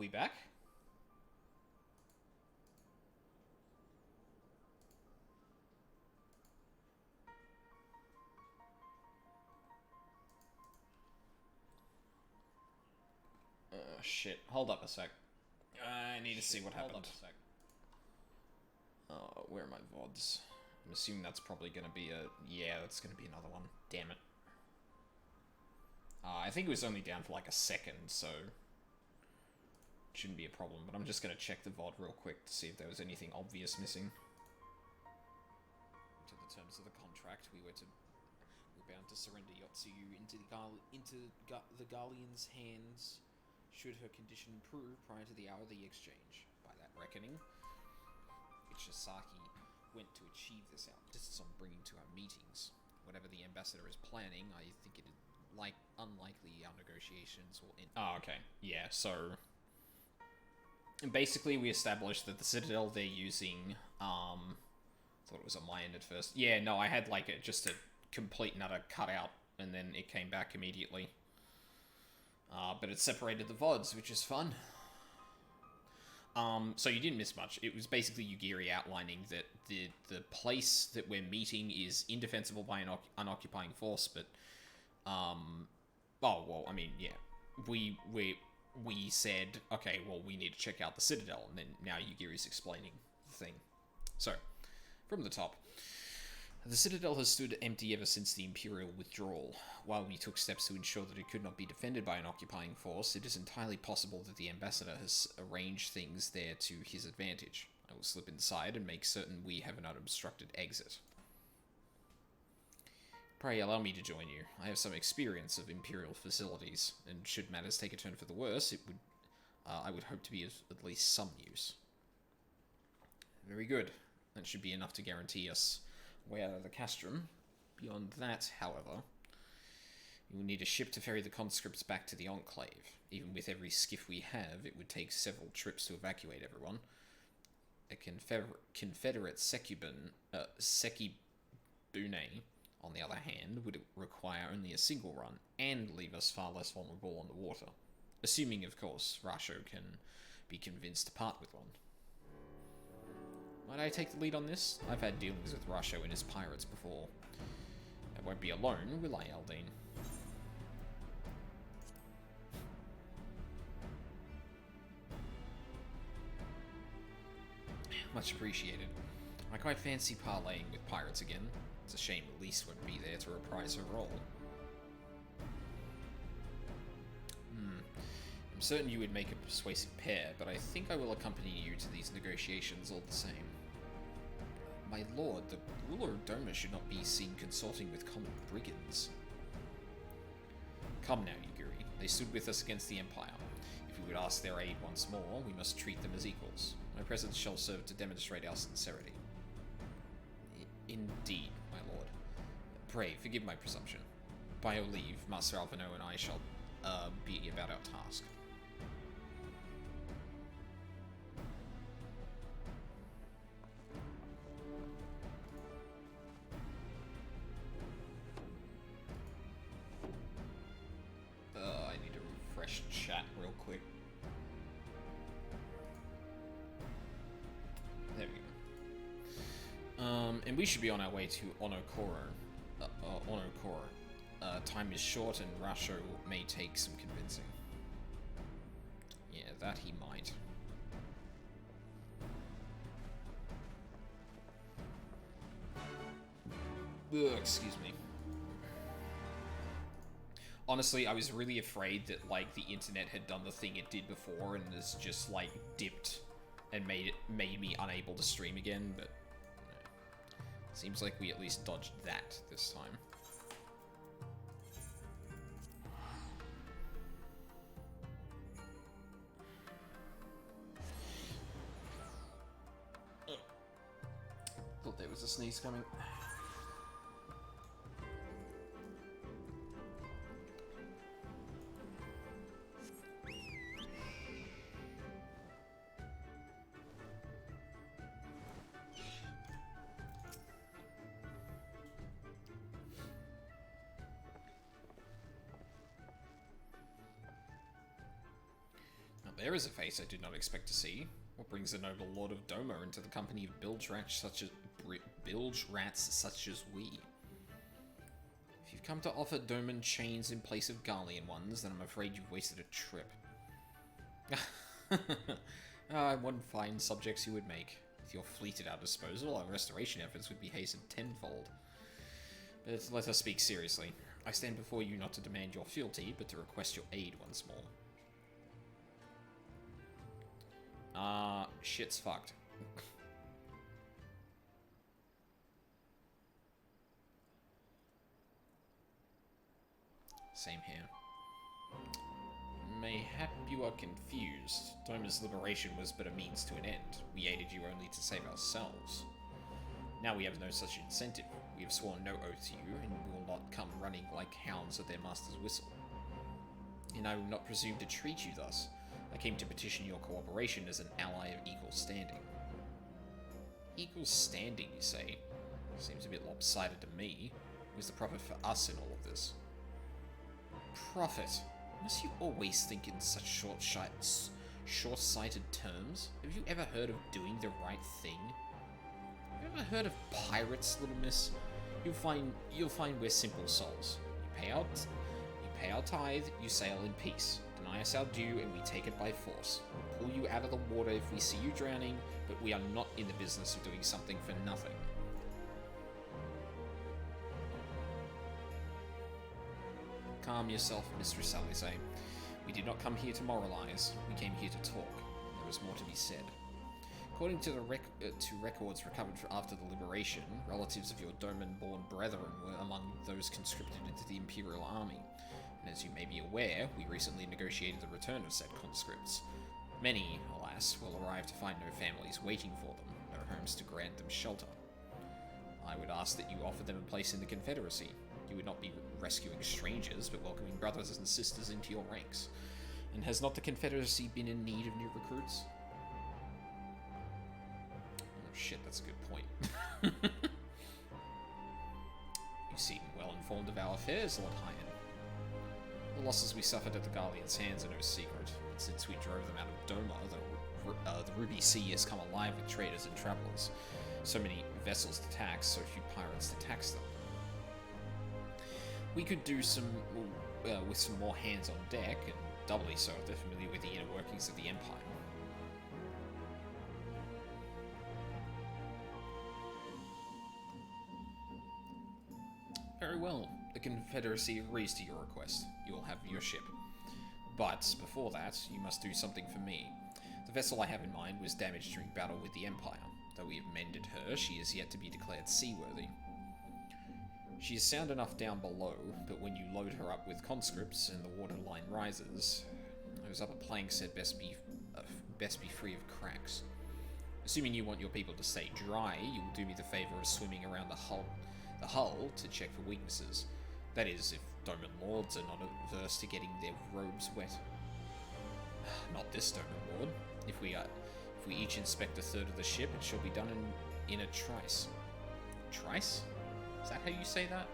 we back? Shit. Hold up a sec. I need to see what happened. Hold up a sec. Where are my VODs? I'm assuming that's probably going to be a... Yeah, that's going to be another one. Damn it. I think it was only down for like a second, so... It shouldn't be a problem, but I'm just going to check the VOD real quick to see if there was anything obvious missing. To the terms of the contract, we're bound to surrender Yotsuyu into the Garlean's hands should her condition improve prior to the hour of the exchange. By that reckoning, Ichisaki went to achieve this outposts on bringing to our meetings. Whatever the ambassador is planning, I think it is unlikely our negotiations will end. Oh, okay. Yeah, so... Basically, we established that the Citadel they're using, thought it was on my end at first. Yeah, no, I had, like, just a complete and utter cutout, and then it came back immediately. But it separated the VODs, which is fun. So you didn't miss much. It was basically Yugiri outlining that the place that we're meeting is indefensible by an unoccupying force, but, oh, well, I mean, yeah. We said, okay, well, we need to check out the Citadel, and then now Yugiri's explaining the thing. So, from the top. The Citadel has stood empty ever since the Imperial withdrawal. While we took steps to ensure that it could not be defended by an occupying force, it is entirely possible that the Ambassador has arranged things there to his advantage. I will slip inside and make certain we have an unobstructed exit. Pray allow me to join you. I have some experience of Imperial facilities, and should matters take a turn for the worse, I would hope to be of at least some use. Very good. That should be enough to guarantee us way out of the castrum. Beyond that, however, we will need a ship to ferry the conscripts back to the Enclave. Even with every skiff we have, it would take several trips to evacuate everyone. A Confederate Sekibune, on the other hand, would require only a single run, and leave us far less vulnerable on the water. Assuming, of course, Rasho can be convinced to part with one. Might I take the lead on this? I've had dealings with Rasho and his pirates before. I won't be alone, will I, Aldine? Much appreciated. I quite fancy parlaying with pirates again. It's a shame Elise won't be there to reprise her role. I'm certain you would make a persuasive pair, but I think I will accompany you to these negotiations all the same. My lord, the ruler of Doma should not be seen consorting with common brigands. Come now, Yugiri. They stood with us against the Empire. If we would ask their aid once more, we must treat them as equals. My presence shall serve to demonstrate our sincerity. Indeed, my lord. Pray, forgive my presumption. By your leave, Master Alvino and I shall be about our task. I need to refresh chat real quick. There we go. And we should be on our way to Onokoro. Time is short and Rasho may take some convincing. Yeah, that he might. Ugh, excuse me. Honestly, I was really afraid that, like, the internet had done the thing it did before and has just, like, dipped and made me unable to stream again, but seems like we at least dodged that this time. Oh. Thought there was a sneeze coming. there is a face I did not expect to see. What brings the noble Lord of Doma into the company of bilge rats such as we? If you've come to offer Doman chains in place of Garlean ones, then I'm afraid you've wasted a trip. One fine subjects you would make. With your fleet at our disposal, our restoration efforts would be hastened tenfold. But let us speak seriously. I stand before you not to demand your fealty, but to request your aid once more. Shit's fucked. Same here. Mayhap you are confused. Doma's liberation was but a means to an end. We aided you only to save ourselves. Now we have no such incentive. We have sworn no oath to you, and will not come running like hounds at their master's whistle. And I will not presume to treat you thus. I came to petition your cooperation as an ally of equal standing. Equal standing, you say? Seems a bit lopsided to me. Where's the profit for us in all of this? Profit? Must you always think in such short-sighted terms? Have you ever heard of doing the right thing? Have you ever heard of pirates, little miss? You'll find we're simple souls. You pay our tithe, you sail in peace. Deny us our due, and we take it by force. We'll pull you out of the water if we see you drowning, but we are not in the business of doing something for nothing. Calm yourself, Mistress Alizé. We did not come here to moralize. We came here to talk. There is more to be said. According to the records recovered after the liberation, relatives of your Doman-born brethren were among those conscripted into the Imperial Army. And as you may be aware, we recently negotiated the return of said conscripts. Many, alas, will arrive to find no families waiting for them, no homes to grant them shelter. I would ask that you offer them a place in the Confederacy. You would not be rescuing strangers, but welcoming brothers and sisters into your ranks. And has not the Confederacy been in need of new recruits? Oh shit, that's a good point. You seem well informed of our affairs, Lord Hyan. The losses we suffered at the Garlean's hands are no secret. But since we drove them out of Doma, the Ruby Sea has come alive with traders and travelers. So many vessels to tax, so few pirates to tax them. We could do some with some more hands on deck, and doubly so if they're familiar with the inner workings of the Empire. Very well. The Confederacy agrees to your request. You will have your ship. But before that, you must do something for me. The vessel I have in mind was damaged during battle with the Empire. Though we have mended her, she is yet to be declared seaworthy. She is sound enough down below, but when you load her up with conscripts and the waterline rises, those upper planks had best be free of cracks. Assuming you want your people to stay dry, you will do me the favour of swimming around the hull to check for weaknesses. That is, if Doman Lords are not averse to getting their robes wet. Not this Doman Lord. If we each inspect a third of the ship, it shall be done in a trice. Trice? Is that how you say that?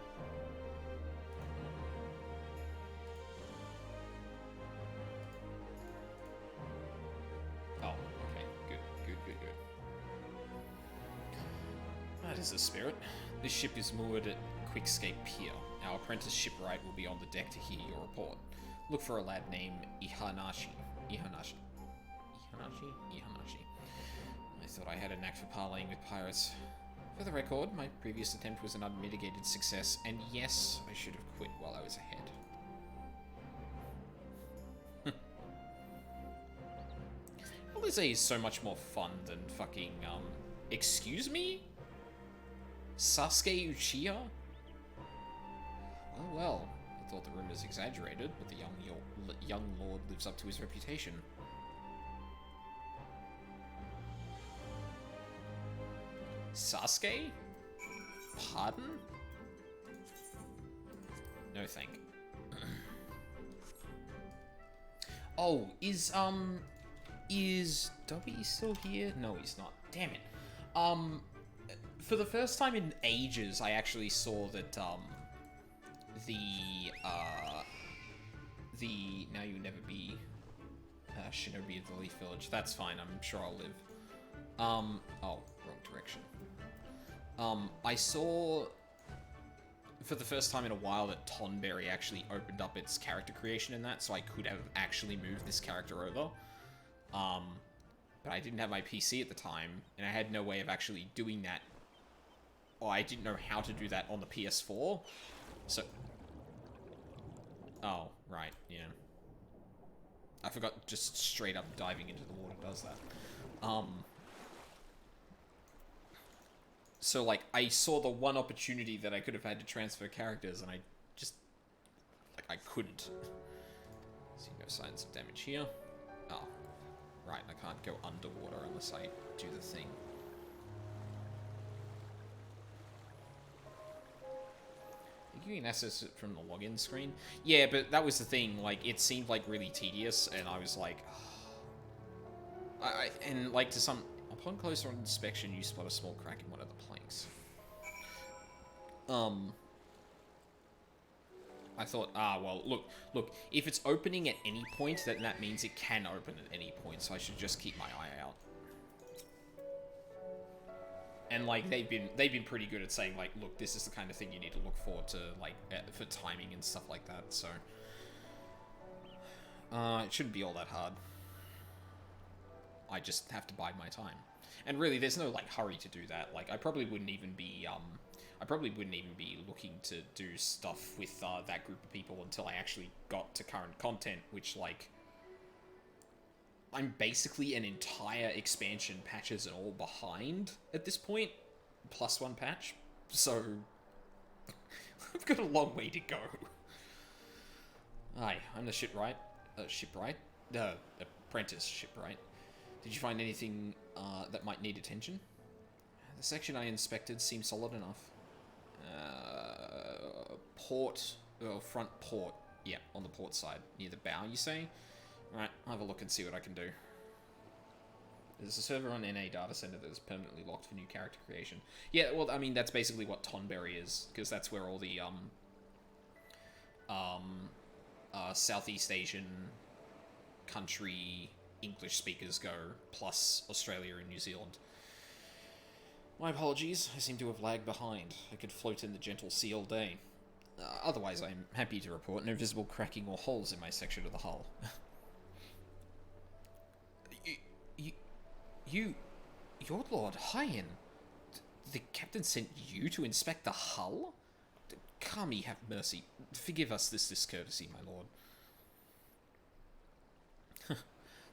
Oh, okay. Good. That is the spirit. This ship is moored at Quickscape Pier. Our apprentice shipwright will be on the deck to hear your report. Look for a lad named Ihanashi. I thought I had a knack for parleying with pirates. For the record, my previous attempt was an unmitigated success, and yes, I should have quit while I was ahead. Alizé is so much more fun than fucking, excuse me? Sasuke Uchiha? Oh well, I thought the rumors exaggerated, but the young lord lives up to his reputation. Sasuke? Pardon? No thank. Oh, is Dobby still here? No, he's not. Damn it. For the first time in ages, I actually saw that, the Now You Never Be Shinobi of the Leaf Village. That's fine, I'm sure I'll live. Oh, wrong direction. I saw, for the first time in a while, that Tonberry actually opened up its character creation in that, so I could have actually moved this character over. But I didn't have my PC at the time, and I had no way of actually doing that. Or I didn't know how to do that on the PS4, so... Oh, right, yeah. I forgot just straight up diving into the water does that. So, like, I saw the one opportunity that I could have had to transfer characters, and I just... Like, I couldn't. See no signs of damage here. Oh. Right, I can't go underwater unless I do the thing. You can access it from the login screen. Yeah, but that was the thing. Like, it seemed like really tedious, and I was like, and like to some, upon closer inspection, you spot a small crack in one of the planks. I thought, well, look, if it's opening at any point, then that means it can open at any point, so I should just keep my eye out. And, like, they've been pretty good at saying, like, look, this is the kind of thing you need to look for to, like, for timing and stuff like that, so... it shouldn't be all that hard. I just have to bide my time. And really, there's no, like, hurry to do that. Like, I probably wouldn't even be looking to do stuff with, that group of people until I actually got to current content, which, like... I'm basically an entire expansion patches and all behind at this point, plus one patch, so I've got a long way to go. Aye, I'm the shipwright. Apprentice shipwright. Did you find anything that might need attention? The section I inspected seemed solid enough. Front port. Yeah, on the port side, near the bow, you say? Right, I'll have a look and see what I can do. There's a server on NA Data Center that is permanently locked for new character creation. Yeah, well, I mean, that's basically what Tonberry is, because that's where all the, Southeast Asian country English speakers go, plus Australia and New Zealand. My apologies, I seem to have lagged behind. I could float in the gentle sea all day. Otherwise, I'm happy to report no visible cracking or holes in my section of the hull. Your Lord Hyen, the captain sent you to inspect the hull? Kami, have mercy. Forgive us this discourtesy, my lord.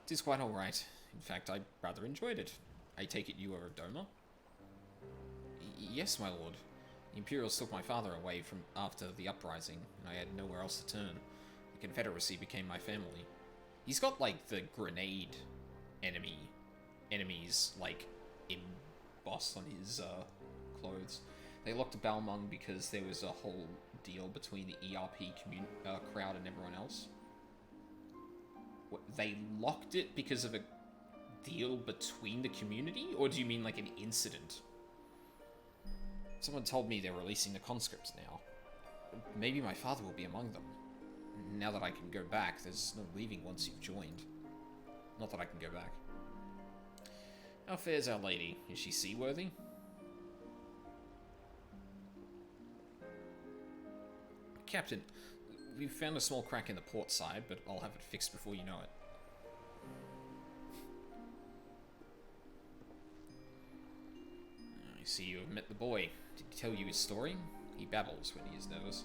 'Tis quite all right. In fact, I rather enjoyed it. I take it you are a Doma? Yes, my lord. The Imperials took my father away from after the uprising, and I had nowhere else to turn. The Confederacy became my family. He's got, like, the grenade enemies, like, embossed on his, clothes. They locked Balmung because there was a whole deal between the ERP crowd and everyone else. What, they locked it because of a deal between the community? Or do you mean, like, an incident? Someone told me they're releasing the conscripts now. Maybe my father will be among them. Now that I can go back, there's no leaving once you've joined. Not that I can go back. How fares Our Lady? Is she seaworthy? Captain, we've found a small crack in the port side, but I'll have it fixed before you know it. I see you have met the boy. Did he tell you his story? He babbles when he is nervous.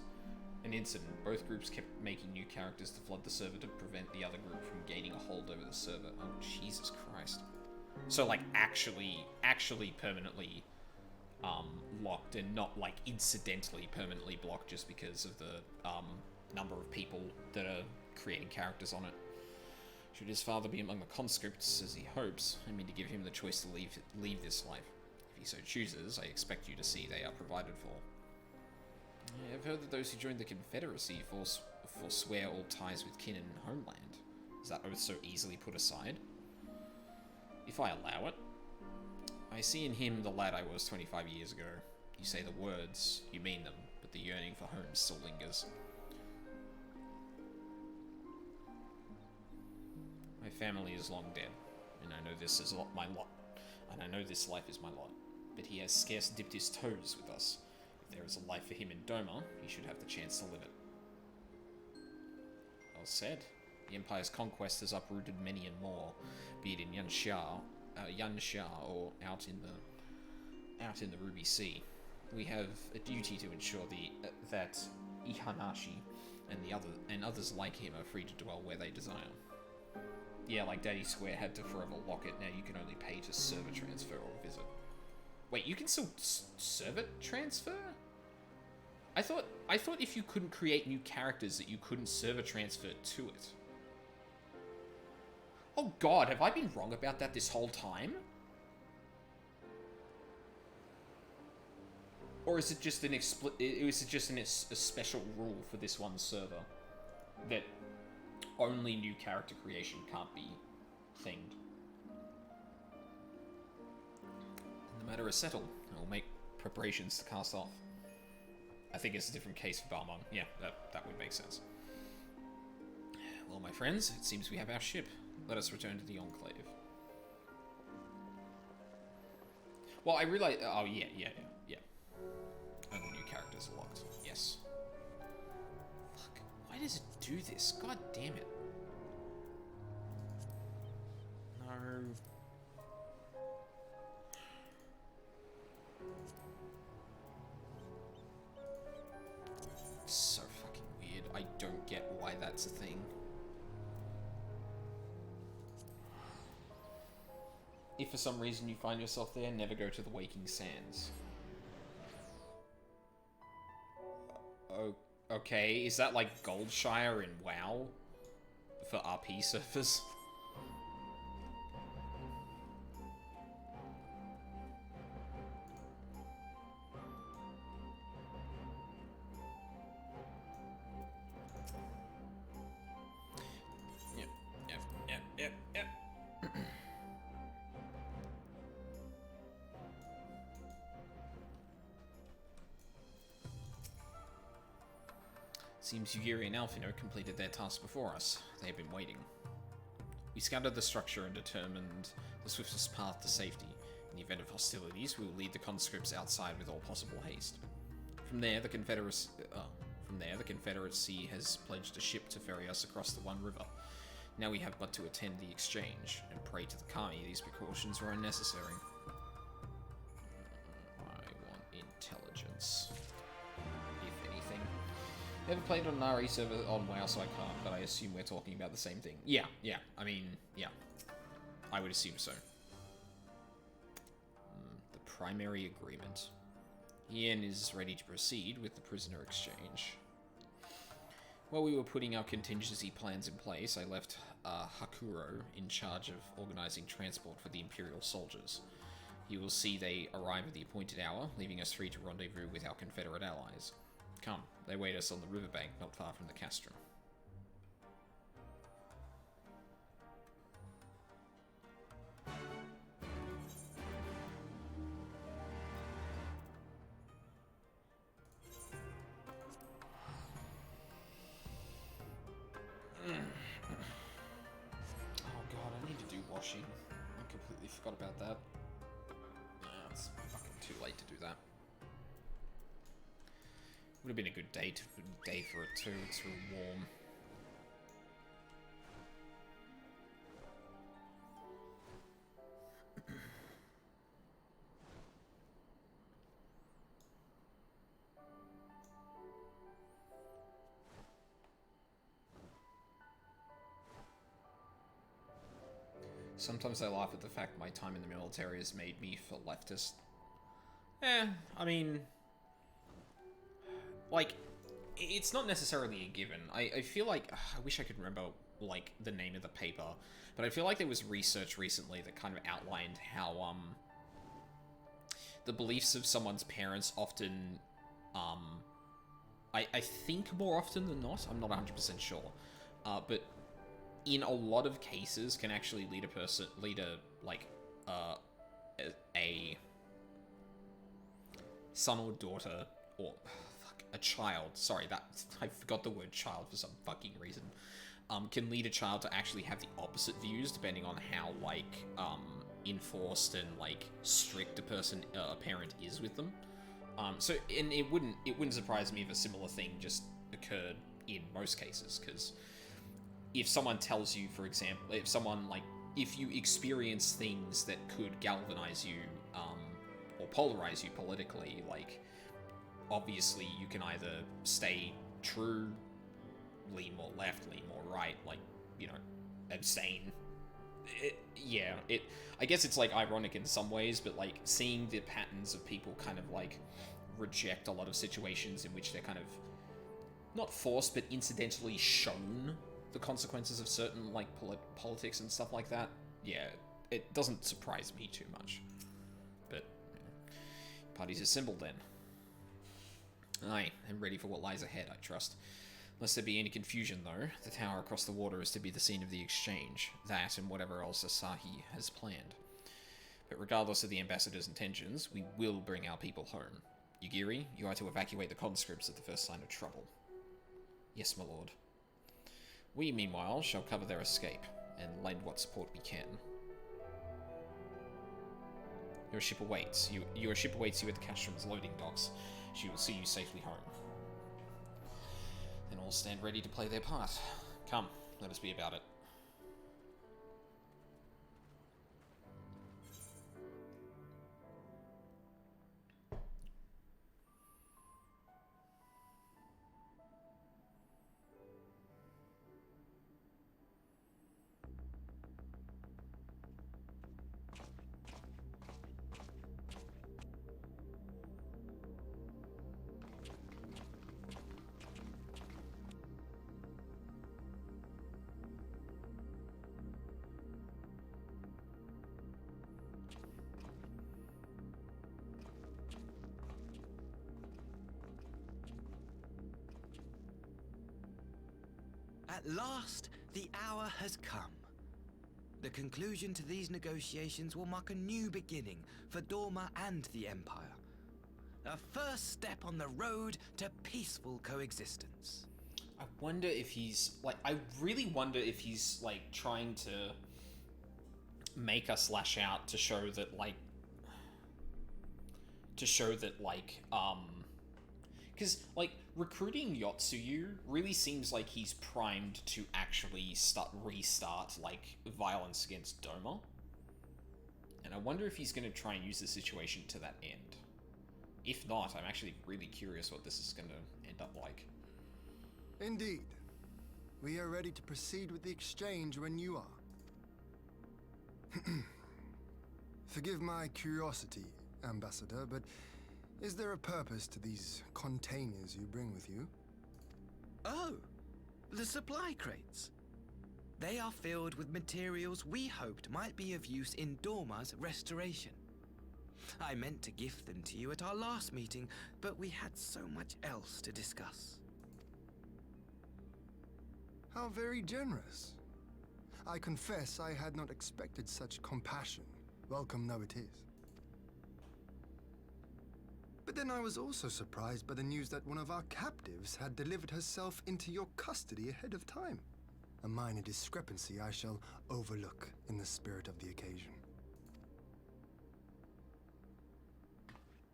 An incident. Both groups kept making new characters to flood the server to prevent the other group from gaining a hold over the server. Oh, Jesus Christ. So, like, actually permanently locked, and not, like, incidentally permanently blocked just because of the number of people that are creating characters on it. Should his father be among the conscripts, as he hopes, I mean to give him the choice to leave this life. If he so chooses, I expect you to see they are provided for. I have heard that those who joined the Confederacy forswear all ties with kin and homeland. Is that oath so easily put aside? If I allow it. I see in him the lad I was 25 years ago. You say the words, you mean them, but the yearning for home still lingers. My family is long dead, and I know this is my lot, and I know this life is my lot. But he has scarce dipped his toes with us. If there is a life for him in Doma, he should have the chance to live it. Well said. The Empire's conquest has uprooted many and more, be it in Yansha or out in the Ruby Sea. We have a duty to ensure that Ihanashi and others like him are free to dwell where they desire. Yeah, like Daddy Square had to forever lock it. Now you can only pay to server transfer or visit. Wait, you can still server transfer? I thought if you couldn't create new characters that you couldn't server transfer to it. Oh god, have I been wrong about that this whole time? Or is it just a special rule for this one server that only new character creation can't be thinged? And the matter is settled. I will make preparations to cast off. I think it's a different case for Balmung. Yeah, that would make sense. Well, my friends, it seems we have our ship. Let us return to the Enclave. Well, I realize... Oh, yeah. Only new characters are locked. Yes. Fuck. Why does it do this? God damn it. No. So fucking weird. I don't get why that's a thing. If for some reason you find yourself there, never go to the Waking Sands. Okay, is that like Goldshire in WoW? For RP surfers? Yep. Seems Yugiri and Alfino completed their task before us. They have been waiting. We scouted the structure and determined the swiftest path to safety. In the event of hostilities, we will lead the conscripts outside with all possible haste. From there, the Confederacy has pledged a ship to ferry us across the One River. Now we have but to attend the exchange, and pray to the Kami these precautions were unnecessary. I want intelligence. If anything. Never played on an RE server on WoW, so I can't, but I assume we're talking about the same thing. Yeah. I mean, yeah. I would assume so. The primary agreement. Ian is ready to proceed with the prisoner exchange. While we were putting our contingency plans in place, I left Hakuro in charge of organizing transport for the Imperial soldiers. He will see they arrive at the appointed hour, leaving us free to rendezvous with our Confederate allies. Come, they wait us on the riverbank not far from the castrum. Oh god, I need to do washing. I completely forgot about that. Yeah, it's fucking too late to do that. Would have been a good day for it too. It's real warm. Sometimes I laugh at the fact my time in the military has made me feel leftist. I mean... like, it's not necessarily a given. I feel like... I wish I could remember, like, the name of the paper. But I feel like there was research recently that kind of outlined how, the beliefs of someone's parents often, I think more often than not, I'm not 100% sure, but in a lot of cases can actually lead a son or daughter, or a child, sorry, I forgot the word child for some fucking reason, can lead a child to actually have the opposite views depending on how, like, enforced and, like, strict a parent is with them. So, and it wouldn't surprise me if a similar thing just occurred in most cases, because if someone tells you, for example, if you experience things that could galvanize you, or polarize you politically, like, obviously you can either stay true, lean more left, lean more right, like, you know, abstain. I guess it's, like, ironic in some ways, but, like, seeing the patterns of people kind of, like, reject a lot of situations in which they're kind of not forced, but incidentally shown the consequences of certain, like, politics and stuff like that. Yeah, it doesn't surprise me too much. But, party's assembled then. Aye, I'm ready for what lies ahead, I trust. Lest there be any confusion, though, the tower across the water is to be the scene of the exchange. That and whatever else Asahi has planned. But regardless of the ambassador's intentions, we will bring our people home. Yugiri, you are to evacuate the conscripts at the first sign of trouble. Yes, my lord. We, meanwhile, shall cover their escape, and lend what support we can. Your ship awaits you at the Castrom's loading docks. She will see you safely home. Then all stand ready to play their part. Come, let us be about it. At last, the hour has come. The conclusion to these negotiations will mark a new beginning for Dorma and the Empire. A first step on the road to peaceful coexistence. I wonder if he's, like, I really wonder if he's, like, trying to make us lash out to show that, like, because, like, recruiting Yotsuyu really seems like he's primed to actually restart, like, violence against Doma. And I wonder if he's going to try and use the situation to that end. If not, I'm actually really curious what this is going to end up like. Indeed. We are ready to proceed with the exchange when you are. Forgive my curiosity, Ambassador, but is there a purpose to these containers you bring with you? Oh, the supply crates. They are filled with materials we hoped might be of use in Dorma's restoration. I meant to gift them to you at our last meeting, but we had so much else to discuss. How very generous. I confess I had not expected such compassion. Welcome though it is. But then I was also surprised by the news that one of our captives had delivered herself into your custody ahead of time. A minor discrepancy I shall overlook in the spirit of the occasion.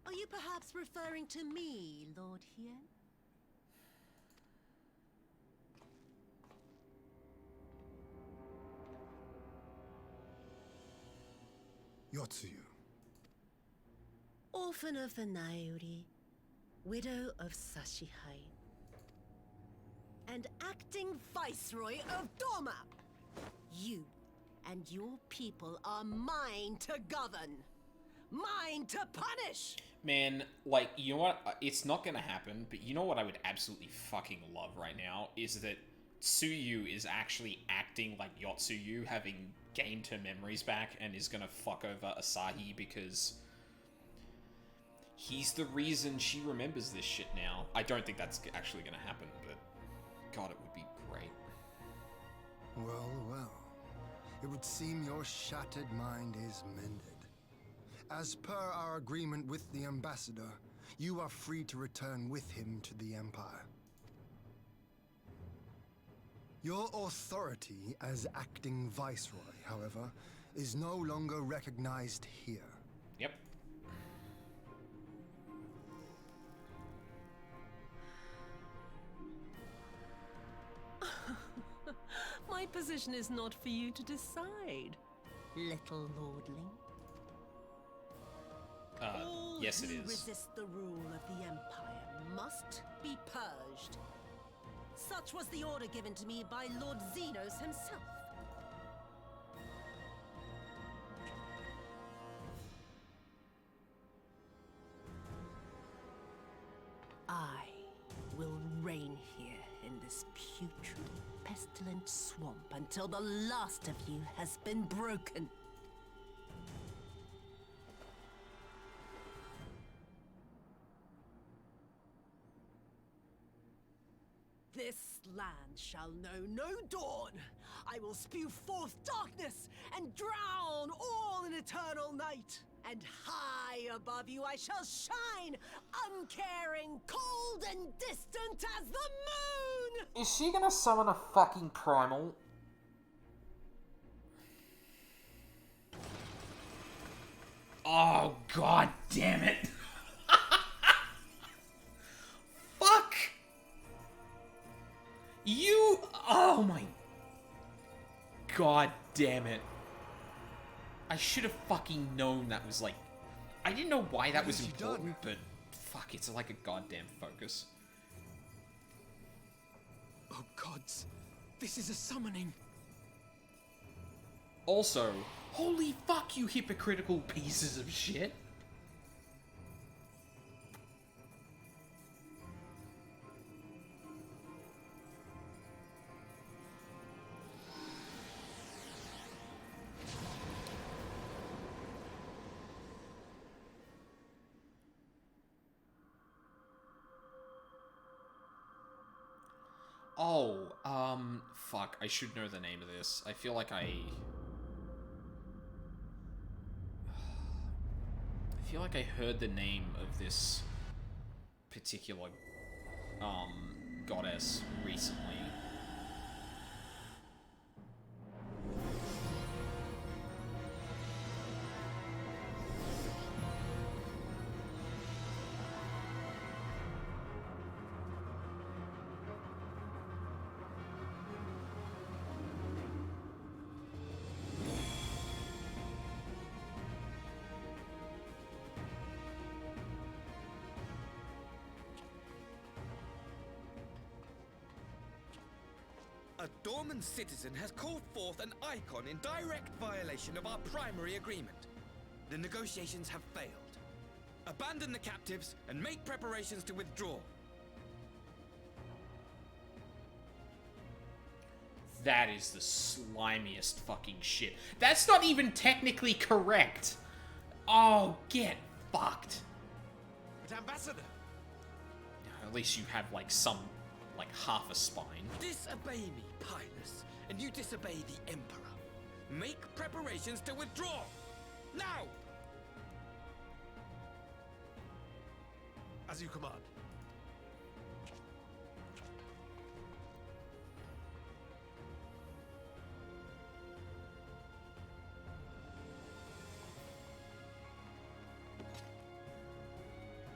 Are you perhaps referring to me, Lord Hien? Yotsuyu. Orphan of the Nairi, widow of Sashihai, and acting Viceroy of Dorma. You and your people are mine to govern, mine to punish. Man, like, you know what? It's not gonna happen, but you know what I would absolutely fucking love right now is that Tsuyu is actually acting like Yotsuyu, having gained her memories back, and is gonna fuck over Asahi because he's the reason she remembers this shit now. I don't think that's actually gonna happen, but God, it would be great. Well, well. It would seem your shattered mind is mended. As per our agreement with the Ambassador, you are free to return with him to the Empire. Your authority as acting viceroy, however, is no longer recognized here. Yep. My position is not for you to decide, little lordling. All yes it who is. resist the rule of the Empire must be purged. Such was the order given to me by Lord Xenos himself. I will reign here in this putrid, pestilent swamp until the last of you has been broken. This land shall know no dawn. I will spew forth darkness and drown all in eternal night. And high above you I shall shine, uncaring, cold and distant as the moon! Is she gonna summon a fucking primal? Oh, god damn it. Fuck! You... Oh my... God damn it. I should have fucking known that was like... I didn't know why that was important, but... Fuck, it's like a goddamn focus. Oh gods, this is a summoning. Also, holy fuck, you hypocritical pieces of shit. Oh, fuck, I should know the name of this. I feel like I heard the name of this particular, goddess recently. A Dorman citizen has called forth an icon in direct violation of our primary agreement. The negotiations have failed. Abandon the captives and make preparations to withdraw. That is the slimiest fucking shit. That's not even technically correct. Oh, get fucked. But Ambassador! At least you have, like, some, like, half a spine. Disobey me, Pilus, and you disobey the Emperor. Make preparations to withdraw! Now! As you command.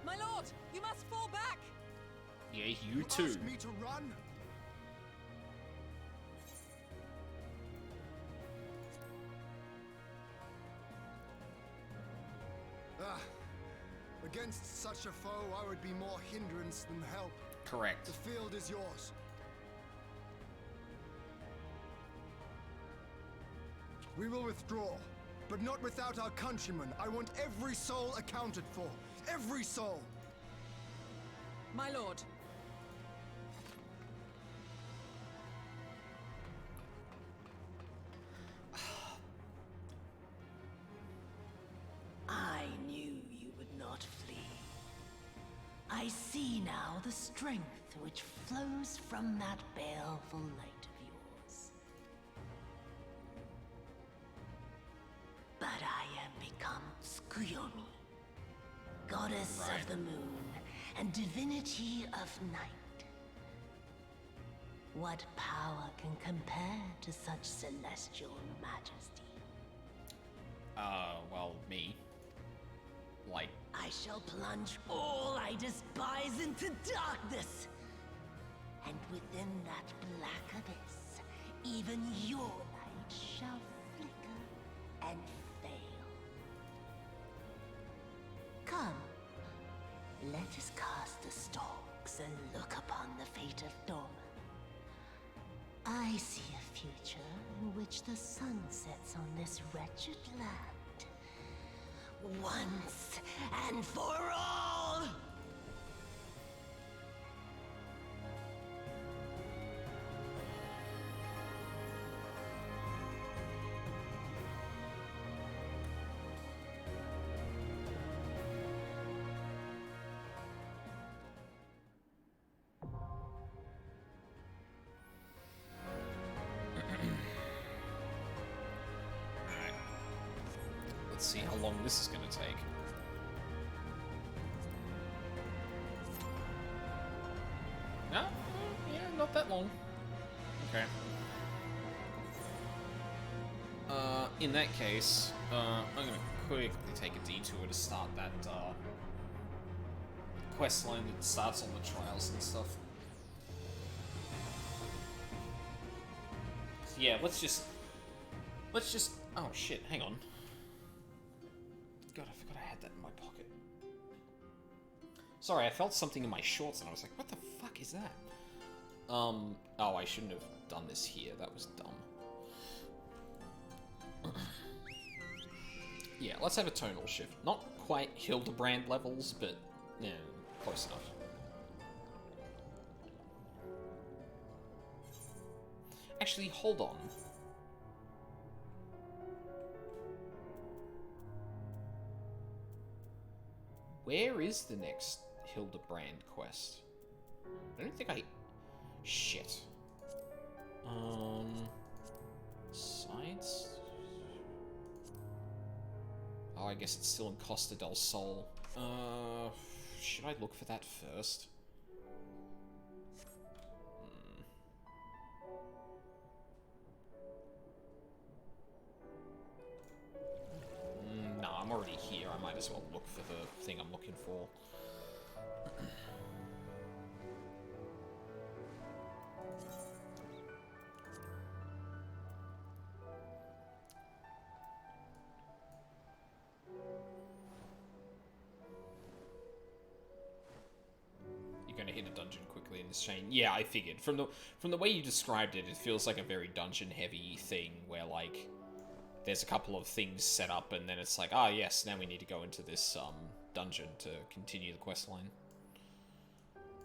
My lord, you must fall back! Yeah, you too. Ask me to run? Against such a foe, I would be more hindrance than help. Correct. The field is yours. We will withdraw, but not without our countrymen. I want every soul accounted for. Every soul! My lord. I knew you would not flee. I see now the strength which flows from that baleful light of yours. But I am become Tsukuyomi, goddess of the moon and divinity of night. What power can compare to such celestial majesty? Well, me. Like, I shall plunge all I despise into darkness. And within that black abyss, even your light shall flicker and fail. Come, let us cast the stalks and look upon the fate of Dorman. I see a future in which the sun sets on this wretched land. Once and for all! let's see how long this is going to take. No? Yeah, not that long. Okay. In that case, I'm gonna quickly take a detour to start that, quest line that starts all the trials and stuff. So yeah, let's just, oh shit, hang on. God, I forgot I had that in my pocket. Sorry, I felt something in my shorts and I was like, what the fuck is that? Oh, I shouldn't have done this here. That was dumb. Yeah, let's have a tonal shift. Not quite Hildebrand levels, but, yeah, close enough. Actually, hold on. Where is the next Hildebrand quest? I don't think I... Shit. Sides? Oh, I guess it's still in Costa del Sol. Should I look for that first? No, I'm already here. I might as well look for the thing I'm looking for. You're gonna hit a dungeon quickly in this chain. Yeah, I figured. From the way you described it, it feels like a very dungeon-heavy thing where, like, there's a couple of things set up, and then it's like, ah, yes, now we need to go into this dungeon to continue the quest line.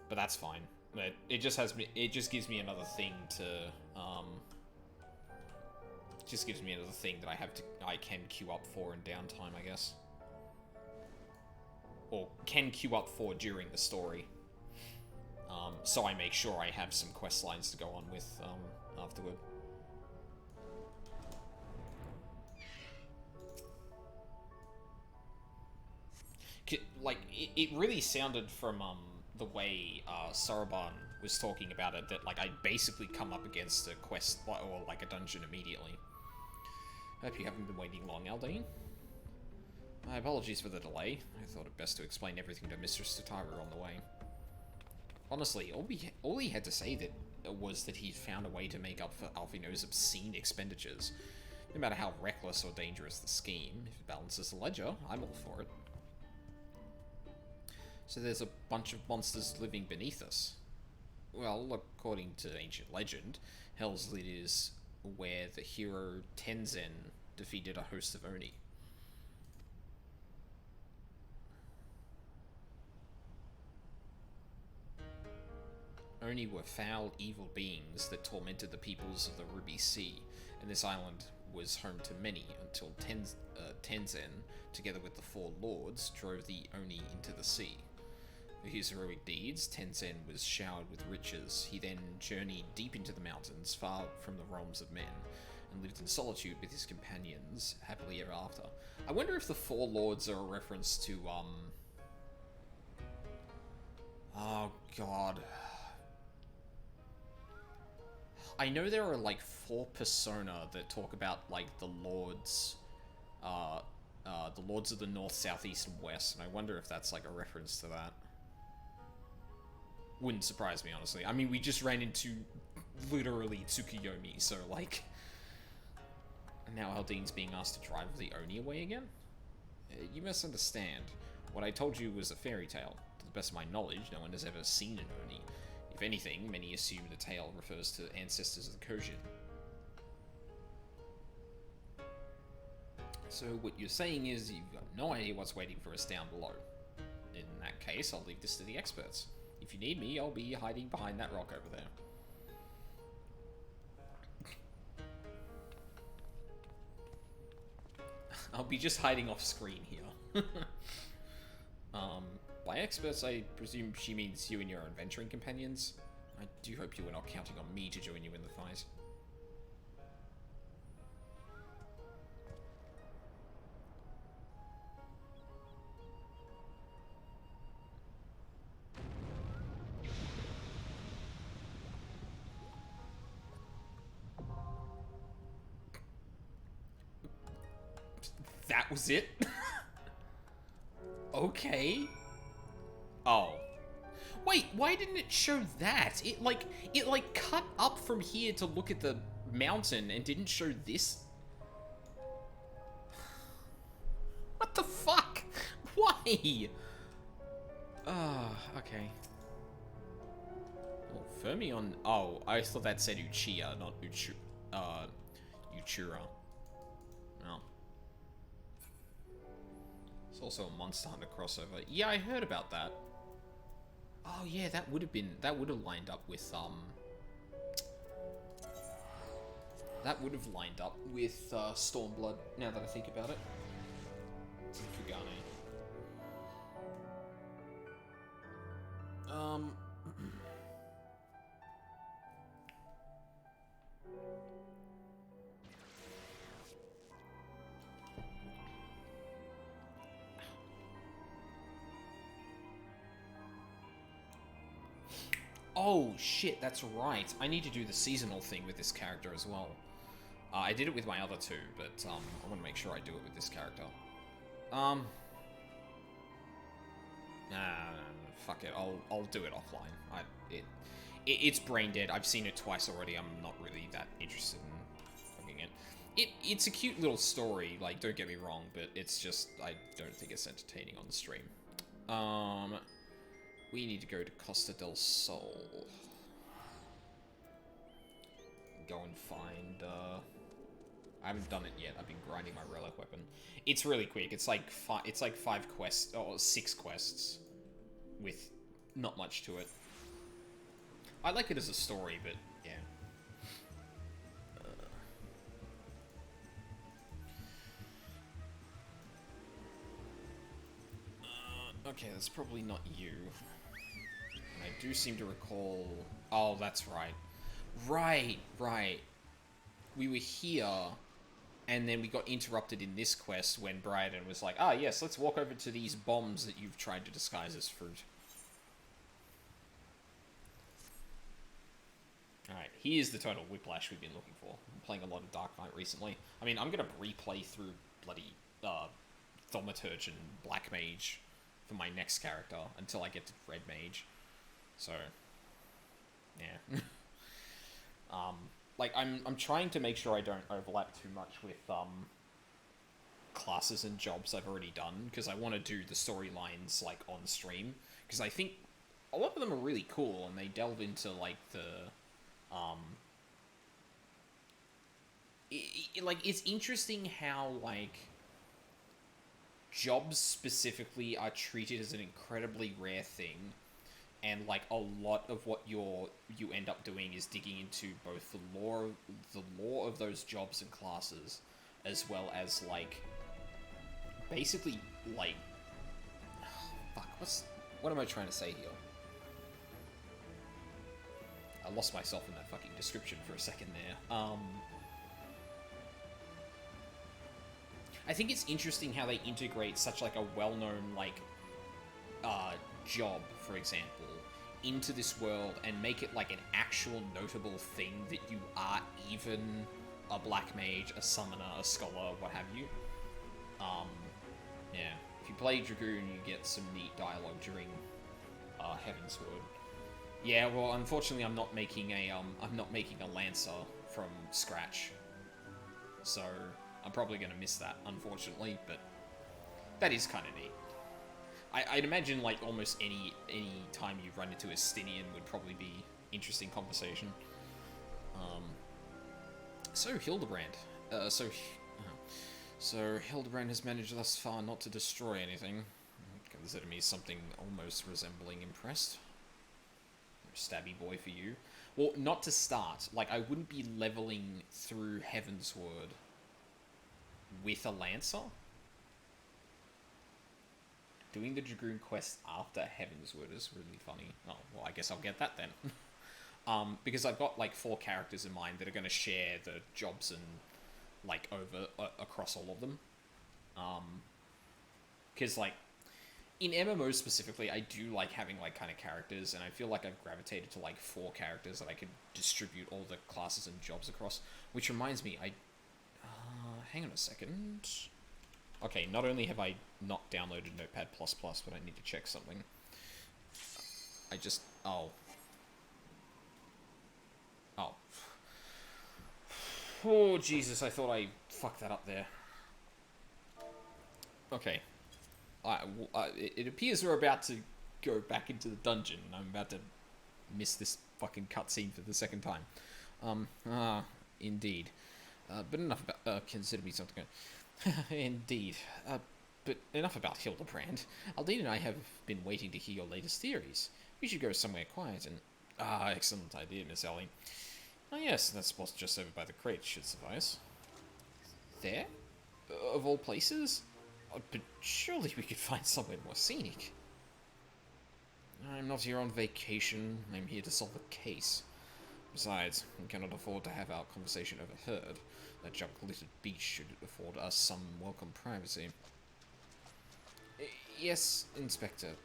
But that's fine. But it just has me. It just gives me another thing to. Just gives me another thing that I can queue up for in downtime, I guess, or can queue up for during the story. So I make sure I have some quest lines to go on with afterward. Like, it really sounded from the way Soroban was talking about it that, like, I'd basically come up against a quest or like a dungeon immediately. Hope you haven't been waiting long, Aldine. My apologies for the delay. I thought it best to explain everything to Mistress Tataru on the way. Honestly, all he had to say was that he'd found a way to make up for Alphino's obscene expenditures. No matter how reckless or dangerous the scheme, if it balances the ledger, I'm all for it. So there's a bunch of monsters living beneath us. Well, according to ancient legend, Hell's Lid is where the hero Tenzen defeated a host of Oni. Oni were foul, evil beings that tormented the peoples of the Ruby Sea, and this island was home to many until Tenzen, together with the four lords, drove the Oni into the sea. For his heroic deeds, Tenzen was showered with riches. He then journeyed deep into the mountains, far from the realms of men, and lived in solitude with his companions, happily ever after. I wonder if the four lords are a reference to, oh god. I know there are like 4 persona that talk about like the lords of the north, south, east, and west, and I wonder if that's like a reference to that. Wouldn't surprise me, honestly. I mean, we just ran into literally Tsukuyomi, so like now Aldine's being asked to drive the Oni away again? You misunderstand. What I told you was a fairy tale. To the best of my knowledge, no one has ever seen an Oni. If anything, many assume the tale refers to ancestors of the Kojin. So what you're saying is you've got no idea what's waiting for us down below. In that case, I'll leave this to the experts. If you need me, I'll be hiding behind that rock over there. I'll be just hiding off screen here. By experts, I presume she means you and your adventuring companions. I do hope you were not counting on me to join you in the fight. That was it? Okay. Oh. Wait, why didn't it show that? It like cut up from here to look at the mountain and didn't show this? What the fuck? Why? Okay. Oh, Fermion. Oh, I thought that said Uchiha, not Uchura. Oh. It's also a Monster Hunter crossover. Yeah, I heard about that. Oh yeah, that would have lined up with Stormblood, now that I think about it. Kugane. Oh shit, that's right. I need to do the seasonal thing with this character as well. I did it with my other 2, but I want to make sure I do it with this character. Fuck it. I'll do it offline. It's brain dead. I've seen it twice already. I'm not really that interested in fucking it. It's a cute little story. Like, don't get me wrong, but it's just I don't think it's entertaining on the stream. We need to go to Costa del Sol. Go and find, I haven't done it yet. I've been grinding my relic weapon. It's really quick. It's like 5 quests, or 6 quests, with not much to it. I like it as a story, but yeah. Okay, that's probably not you. And I do seem to recall... Oh, that's right. Right. We were here, and then we got interrupted in this quest when Bryden was like, ah, yes, let's walk over to these bombs that you've tried to disguise as fruit. Alright, here's the total whiplash we've been looking for. I'm playing a lot of Dark Knight recently. I mean, I'm gonna replay through bloody, Thaumaturge and Black Mage for my next character until I get to Red Mage. So, yeah. Like, I'm trying to make sure I don't overlap too much with, classes and jobs I've already done, because I want to do the storylines, like, on stream, because I think a lot of them are really cool, and they delve into, like, the, it's interesting how, like, jobs specifically are treated as an incredibly rare thing, and like a lot of what you end up doing is digging into both the lore of those jobs and classes, as well as like basically like what am I trying to say here? I lost myself in that fucking description for a second there. I think it's interesting how they integrate such like a well-known like job, for example, into this world and make it like an actual notable thing that you are even a black mage, a summoner, a scholar, what have you. Yeah. If you play Dragoon, you get some neat dialogue during Heavensward. Yeah, well, unfortunately, I'm not making a Lancer from scratch, so I'm probably gonna miss that, unfortunately. But that is kind of neat. I'd imagine like almost any time you run into a Stinian would probably be interesting conversation. So Hildebrand. So Hildebrand has managed thus far not to destroy anything. Consider me something almost resembling impressed. Stabby boy for you. Well, not to start. Like, I wouldn't be leveling through Heavensward with a Lancer. Doing the Dragoon quest after Heavensward is really funny. Oh, well, I guess I'll get that then. Because I've got, like, 4 characters in mind that are going to share the jobs and, like, across all of them. Because, like, in MMOs specifically, I do like having, like, kind of characters, and I feel like I've gravitated to, like, 4 characters that I could distribute all the classes and jobs across. Which reminds me, hang on a second. Okay, not only have I not downloaded Notepad++, but I need to check something. Oh, Jesus, I thought I fucked that up there. Okay. It appears we're about to go back into the dungeon, and I'm about to miss this fucking cutscene for the second time. Indeed. But enough about, consider me something. Indeed. But enough about Hildebrand. Aldine and I have been waiting to hear your latest theories. We should go somewhere quiet and... excellent idea, Miss Ellie. Oh yes, that spot's just over by the crate should suffice. There? Of all places? But surely we could find somewhere more scenic. I'm not here on vacation. I'm here to solve a case. Besides, we cannot afford to have our conversation overheard. That junk-littered beach should afford us some welcome privacy. Yes, Inspector.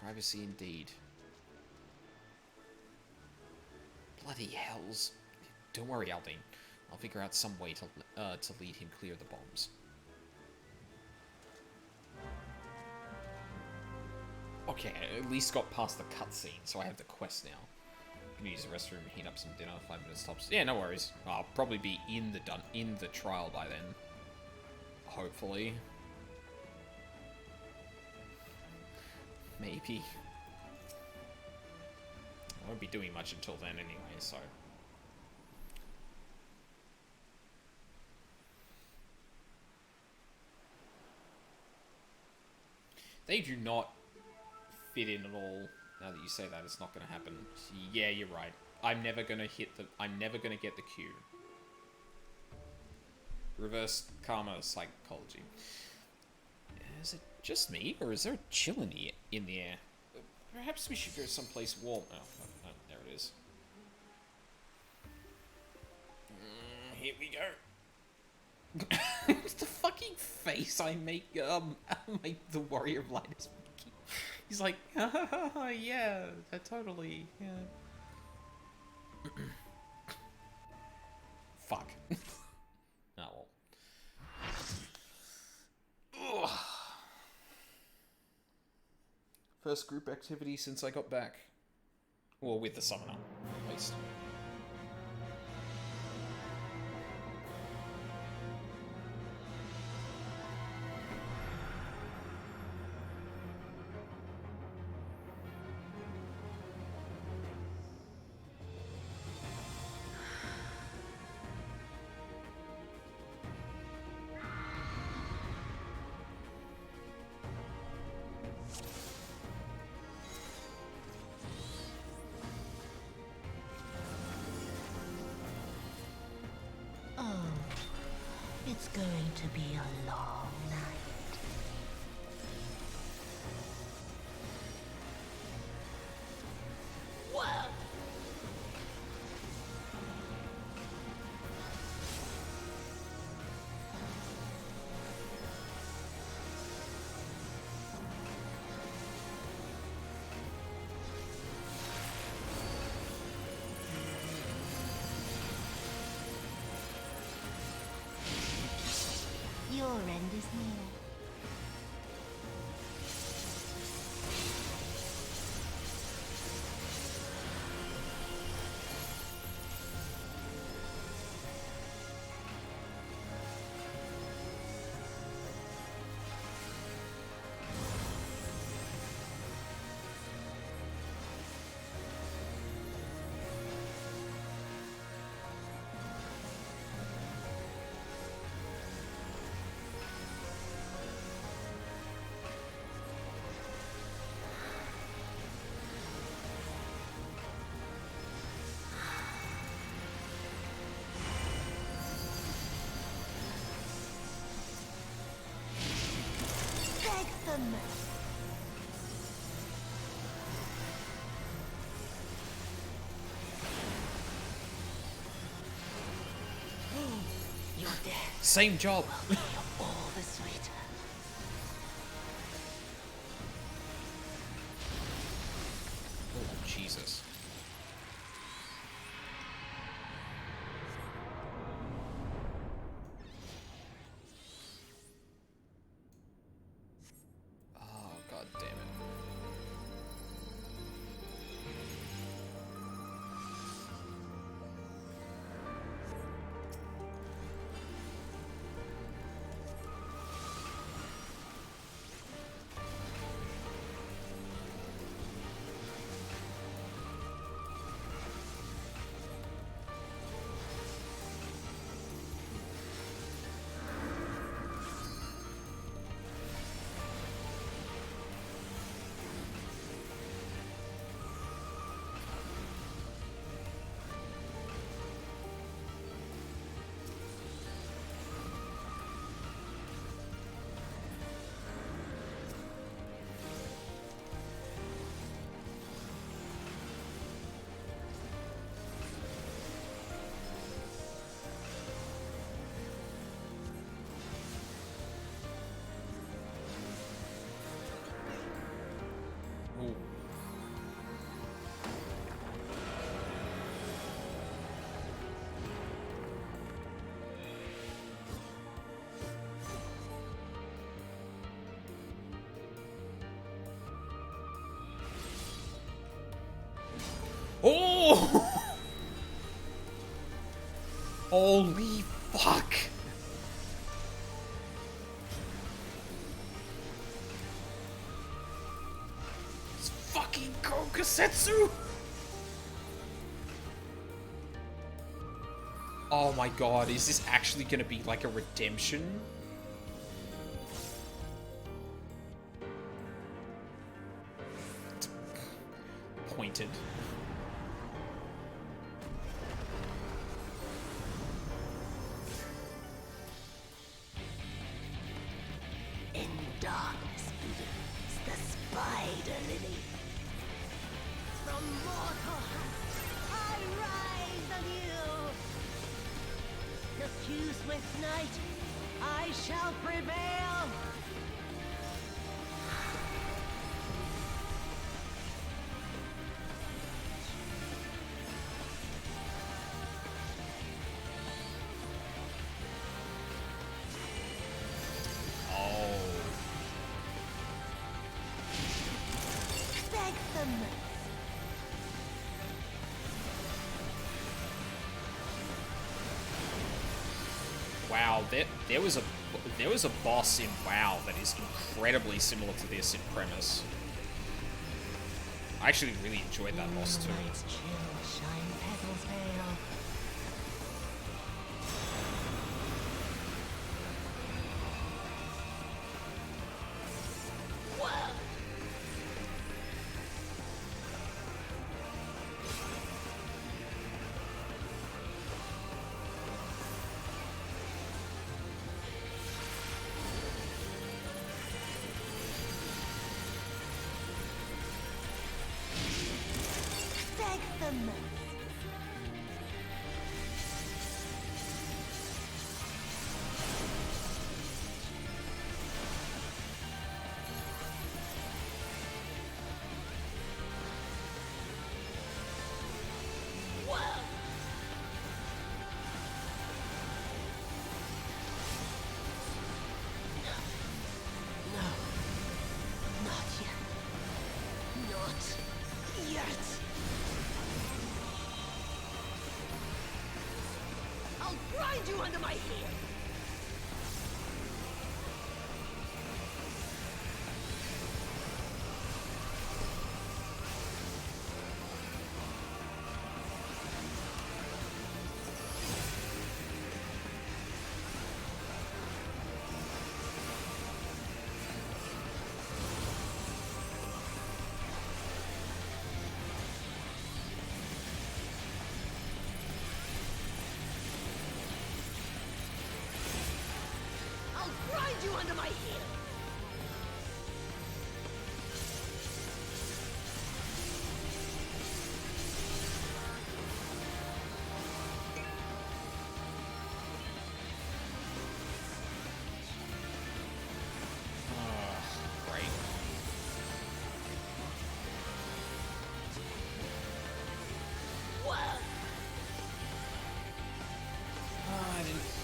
Privacy indeed. Bloody hells. Don't worry, Aldine. I'll figure out some way to lead him clear of the bombs. Okay, I at least got past the cutscene, so I have the quest now. I'm gonna use the restroom, heat up some dinner, 5 minutes tops. Yeah, no worries. I'll probably be in the trial by then. Hopefully. Maybe. I won't be doing much until then anyway, so... They do not fit in at all. Now that you say that, it's not going to happen. Yeah, you're right. I'm never going to get the Q. Reverse karma psychology. Is it just me, or is there a chill in the air? Perhaps we should go someplace warm. Oh, there it is. Here we go. It's the fucking face I make, the Warrior of Light is making. He's like, yeah, totally, yeah. Fuck. Oh, well. Ugh. First group activity since I got back. Well, with the summoner, at least. It's going to be a long night. What? them! Your death Same job. will be all the sweeter. Oh, Jesus. Oh, God damn it. Ooh. Oh! Holy fuck! It's fucking Kokusetsu! Oh my god, is this actually gonna be like a redemption? Pointed. In darkness blooms the spider lily. From mortal I rise anew. Diffuse with night, I shall prevail. Oh. Beg them. Wow, there was a boss in WoW that is incredibly similar to this in premise. I actually really enjoyed that boss too. Moonlight's chill shine petals pale. Beg them. No. Not yet. Not yet.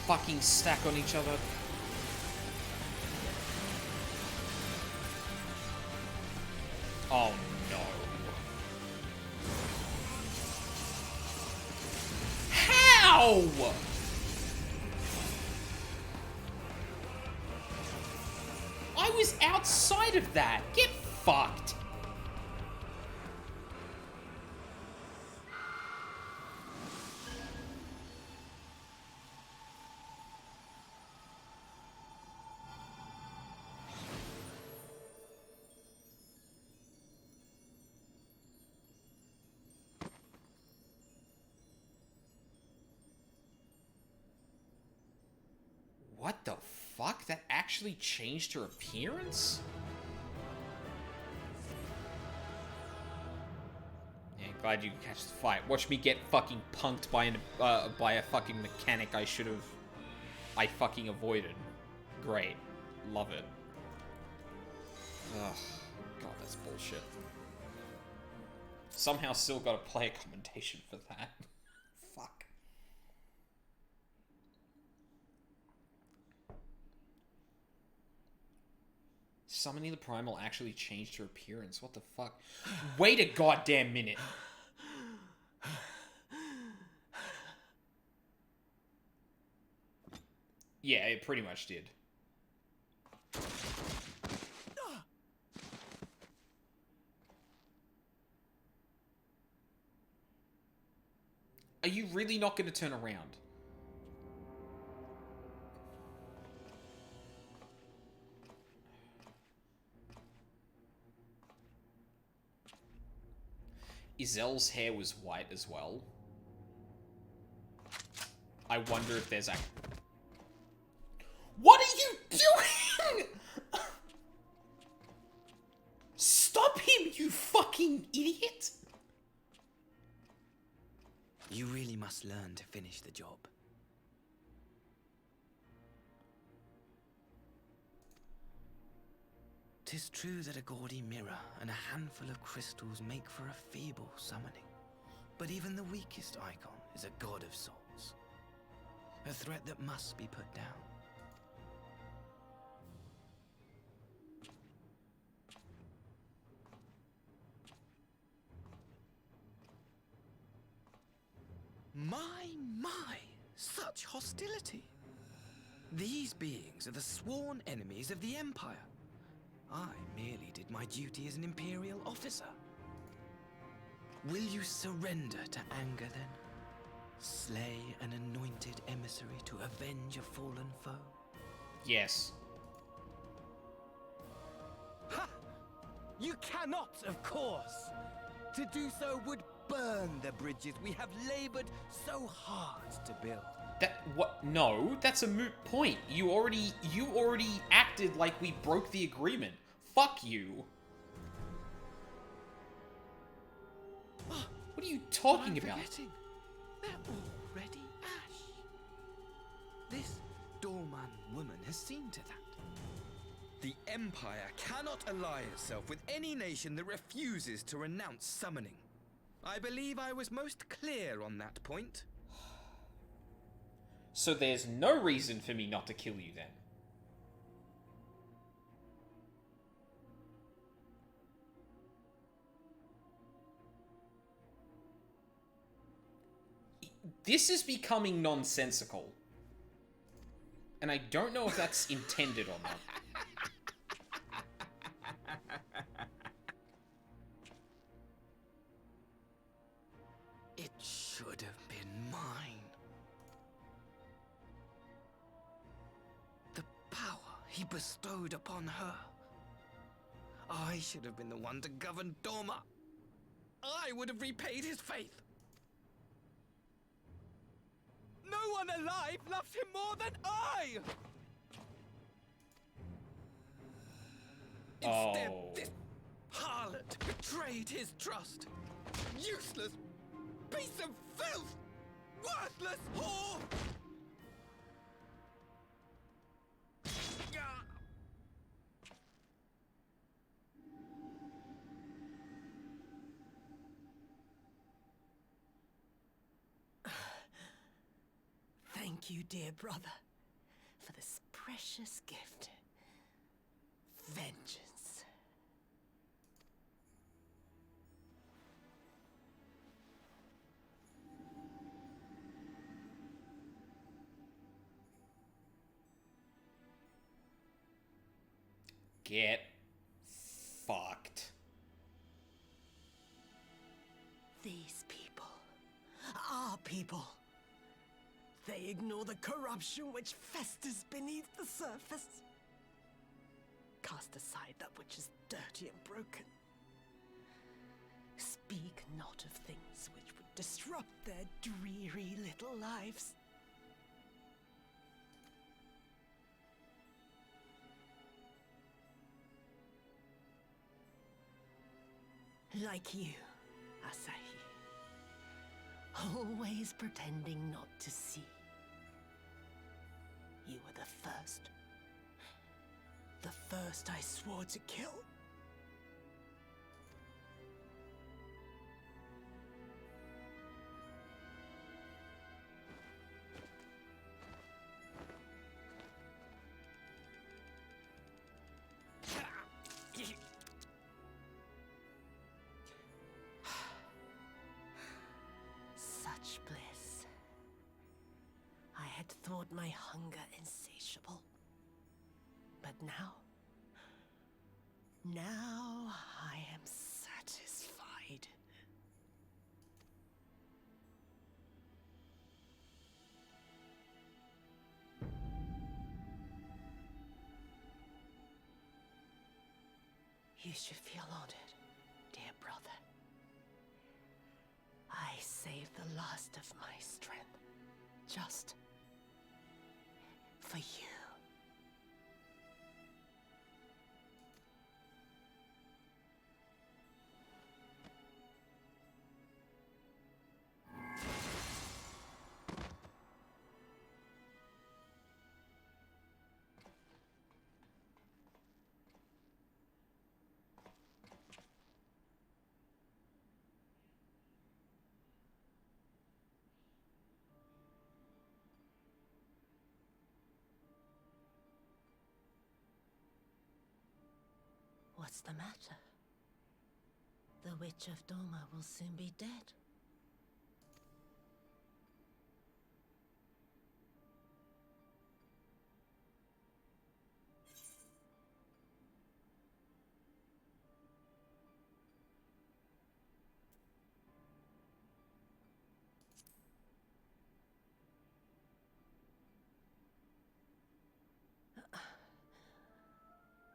fucking stack on each other. Oh no. How? I was outside of that. Get fucked. What the fuck? That actually changed her appearance? Yeah, glad you could catch the fight. Watch me get fucking punked by a fucking mechanic I fucking avoided. Great. Love it. Ugh. God, that's bullshit. Somehow still got a player commentation for that. Fuck. Summoning the Primal actually changed her appearance. What the fuck? Wait a goddamn minute. Yeah, it pretty much did. Are you really not going to turn around? Izelle's hair was white as well. I wonder if there's a... What are you doing? Stop him, you fucking idiot! You really must learn to finish the job. 'Tis true that a gaudy mirror and a handful of crystals make for a feeble summoning. But even the weakest icon is a god of sorts. A threat that must be put down. My, such hostility! These beings are the sworn enemies of the Empire. I merely did my duty as an Imperial officer. Will you surrender to anger then? Slay an anointed emissary to avenge a fallen foe? Yes. Ha! You cannot, of course! To do so would burn the bridges we have labored so hard to build. What? No, that's a moot point. You already acted like we broke the agreement. Fuck you. What are you talking about? Forgetting. They're already ash. This Dorman woman has seen to that. The Empire cannot ally itself with any nation that refuses to renounce summoning. I believe I was most clear on that point. So there's no reason for me not to kill you then. This is becoming nonsensical. And I don't know if that's intended or not. It should have been mine. The power he bestowed upon her. I should have been the one to govern Dorma. I would have repaid his faith. No one alive loves him more than I! Instead, this harlot betrayed his trust. Useless piece of filth! Worthless whore! Thank thank you, dear brother, for this precious gift. Vengeance. Get fucked. These people, our people, they ignore the corruption which festers beneath the surface. Cast aside that which is dirty and broken. Speak not of things which would disrupt their dreary little lives. Like you, Asahi. Always pretending not to see. You were the first. The first I swore to kill. Such bliss. I had thought my hunger insatiable. But now I am satisfied. You should feel honored, dear brother. I saved the last of my strength, just for you. What's the matter? The Witch of Doma will soon be dead.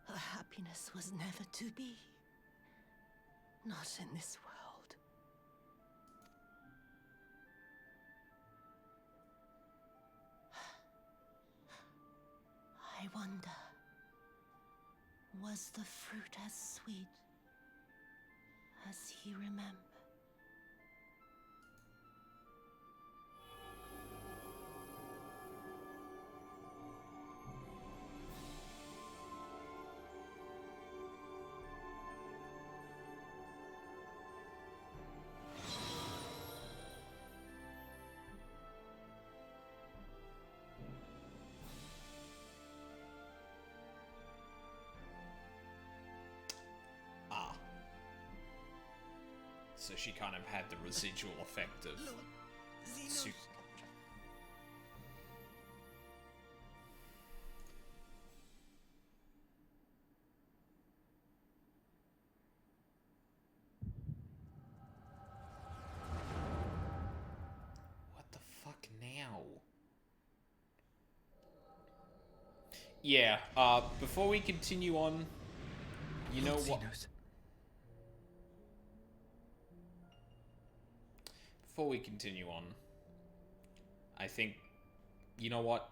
Her happiness was never to be. Not in this world. I wonder, was the fruit as sweet as he remembered? So she kind of had the residual effect of super. What the fuck now? Yeah, before we continue on, you know what? Before we continue on, I think, you know what?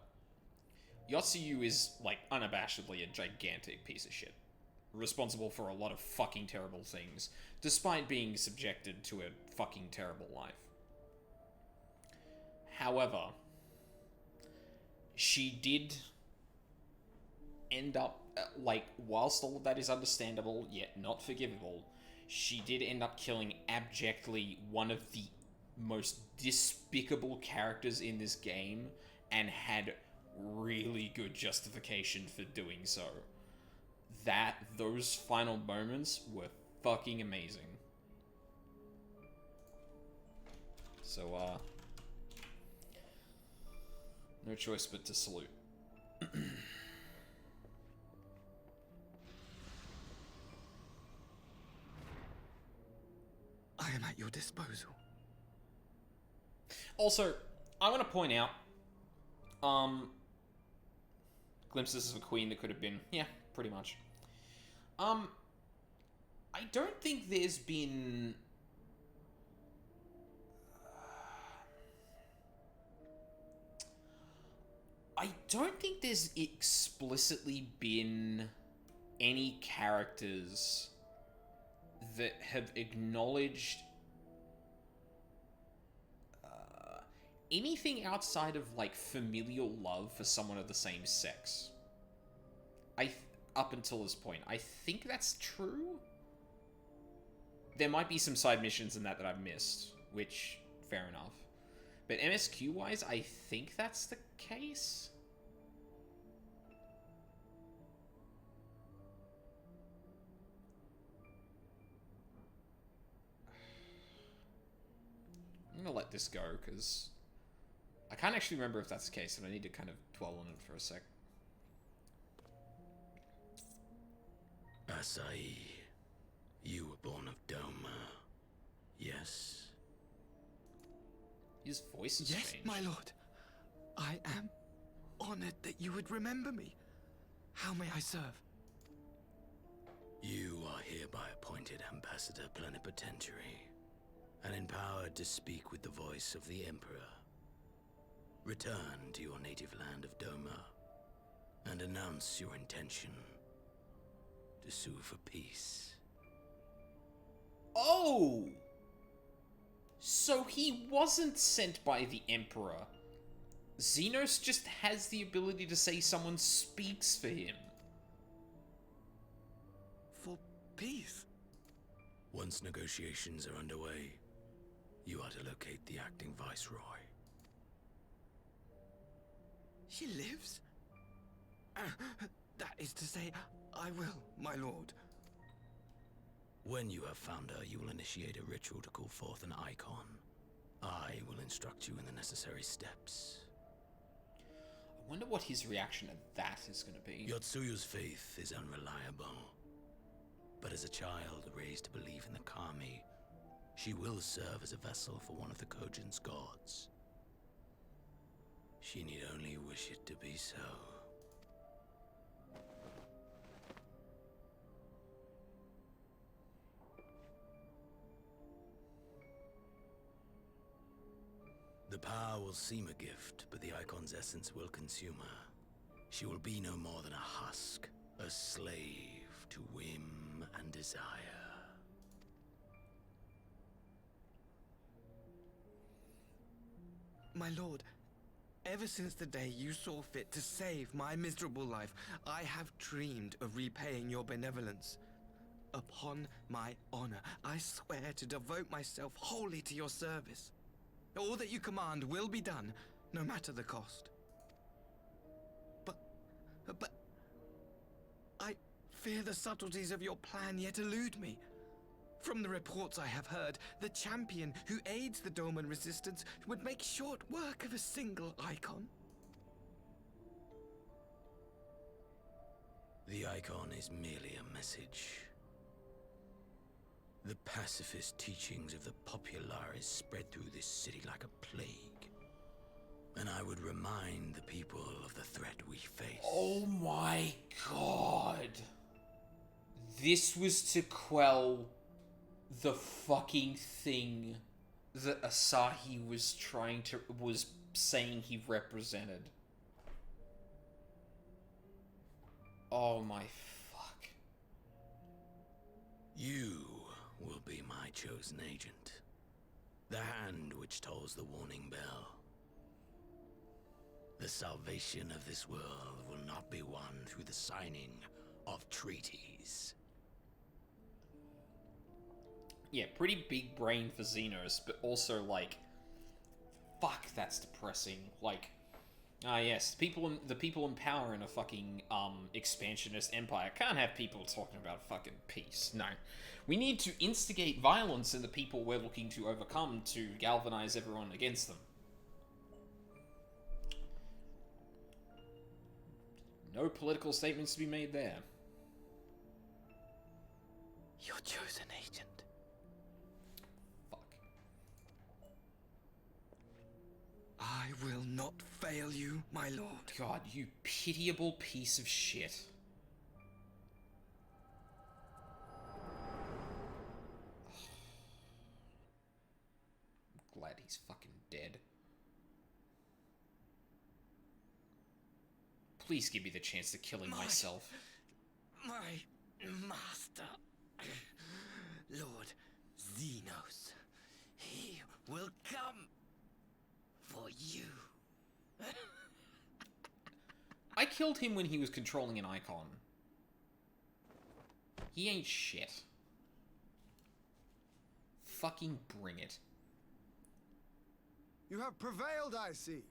Yotsuyu is, like, unabashedly a gigantic piece of shit. Responsible for a lot of fucking terrible things, despite being subjected to a fucking terrible life. However, she did end up, like, whilst all of that is understandable, yet not forgivable, she did end up killing abjectly one of the most despicable characters in this game, and had really good justification for doing so. Those final moments were fucking amazing. So, no choice but to salute. I am at your disposal. Also, I want to point out, glimpses of a queen that could have been, yeah, pretty much. I don't think there's been... I don't think there's explicitly been any characters that have acknowledged anything outside of, like, familial love for someone of the same sex. Up until this point. I think that's true? There might be some side missions in that I've missed, which, fair enough. But MSQ-wise, I think that's the case? I'm gonna let this go, because I can't actually remember if that's the case, and I need to kind of dwell on it for a sec. Asai, you were born of Doma, yes? His voice has Yes, changed. my lord. I am honored that you would remember me. How may I serve? You are hereby appointed Ambassador Plenipotentiary, and empowered to speak with the voice of the Emperor. Return to your native land of Doma, and announce your intention to sue for peace. Oh! So he wasn't sent by the Emperor. Xenos just has the ability to say someone speaks for him. For peace? Once negotiations are underway, you are to locate the acting Viceroy. She lives? That is to say, I will, my lord. When you have found her, you will initiate a ritual to call forth an icon. I will instruct you in the necessary steps. I wonder what his reaction to that is going to be. Yotsuyu's faith is unreliable. But as a child raised to believe in the Kami, she will serve as a vessel for one of the Kojin's gods. She need only wish it to be so. The power will seem a gift, but the icon's essence will consume her. She will be no more than a husk, a slave to whim and desire. My lord, ever since the day you saw fit to save my miserable life, I have dreamed of repaying your benevolence. Upon my honor, I swear to devote myself wholly to your service. All that you command will be done, no matter the cost. But I fear the subtleties of your plan yet elude me. From the reports I have heard, the champion who aids the Doman resistance would make short work of a single icon. The icon is merely a message. The pacifist teachings of the Populares spread through this city like a plague. And I would remind the people of the threat we face. Oh my god. This was to quell the fucking thing that Asahi was saying he represented. Oh my fuck. You will be my chosen agent. The hand which tolls the warning bell. The salvation of this world will not be won through the signing of treaties. Yeah, pretty big brain for Xenos, but also, like, fuck, that's depressing. Like, Ah, yes. The people in power in a fucking, expansionist empire can't have people talking about fucking peace. No. We need to instigate violence in the people we're looking to overcome to galvanize everyone against them. No political statements to be made there. Your chosen agent. Fuck. I will not fail you, my lord. God, you pitiable piece of shit. I'm glad he's fucking dead. Please give me the chance to killing myself. My master, Lord Xenos. He will come for you. I killed him when he was controlling an icon. He ain't shit. Fucking bring it. You have prevailed, I see.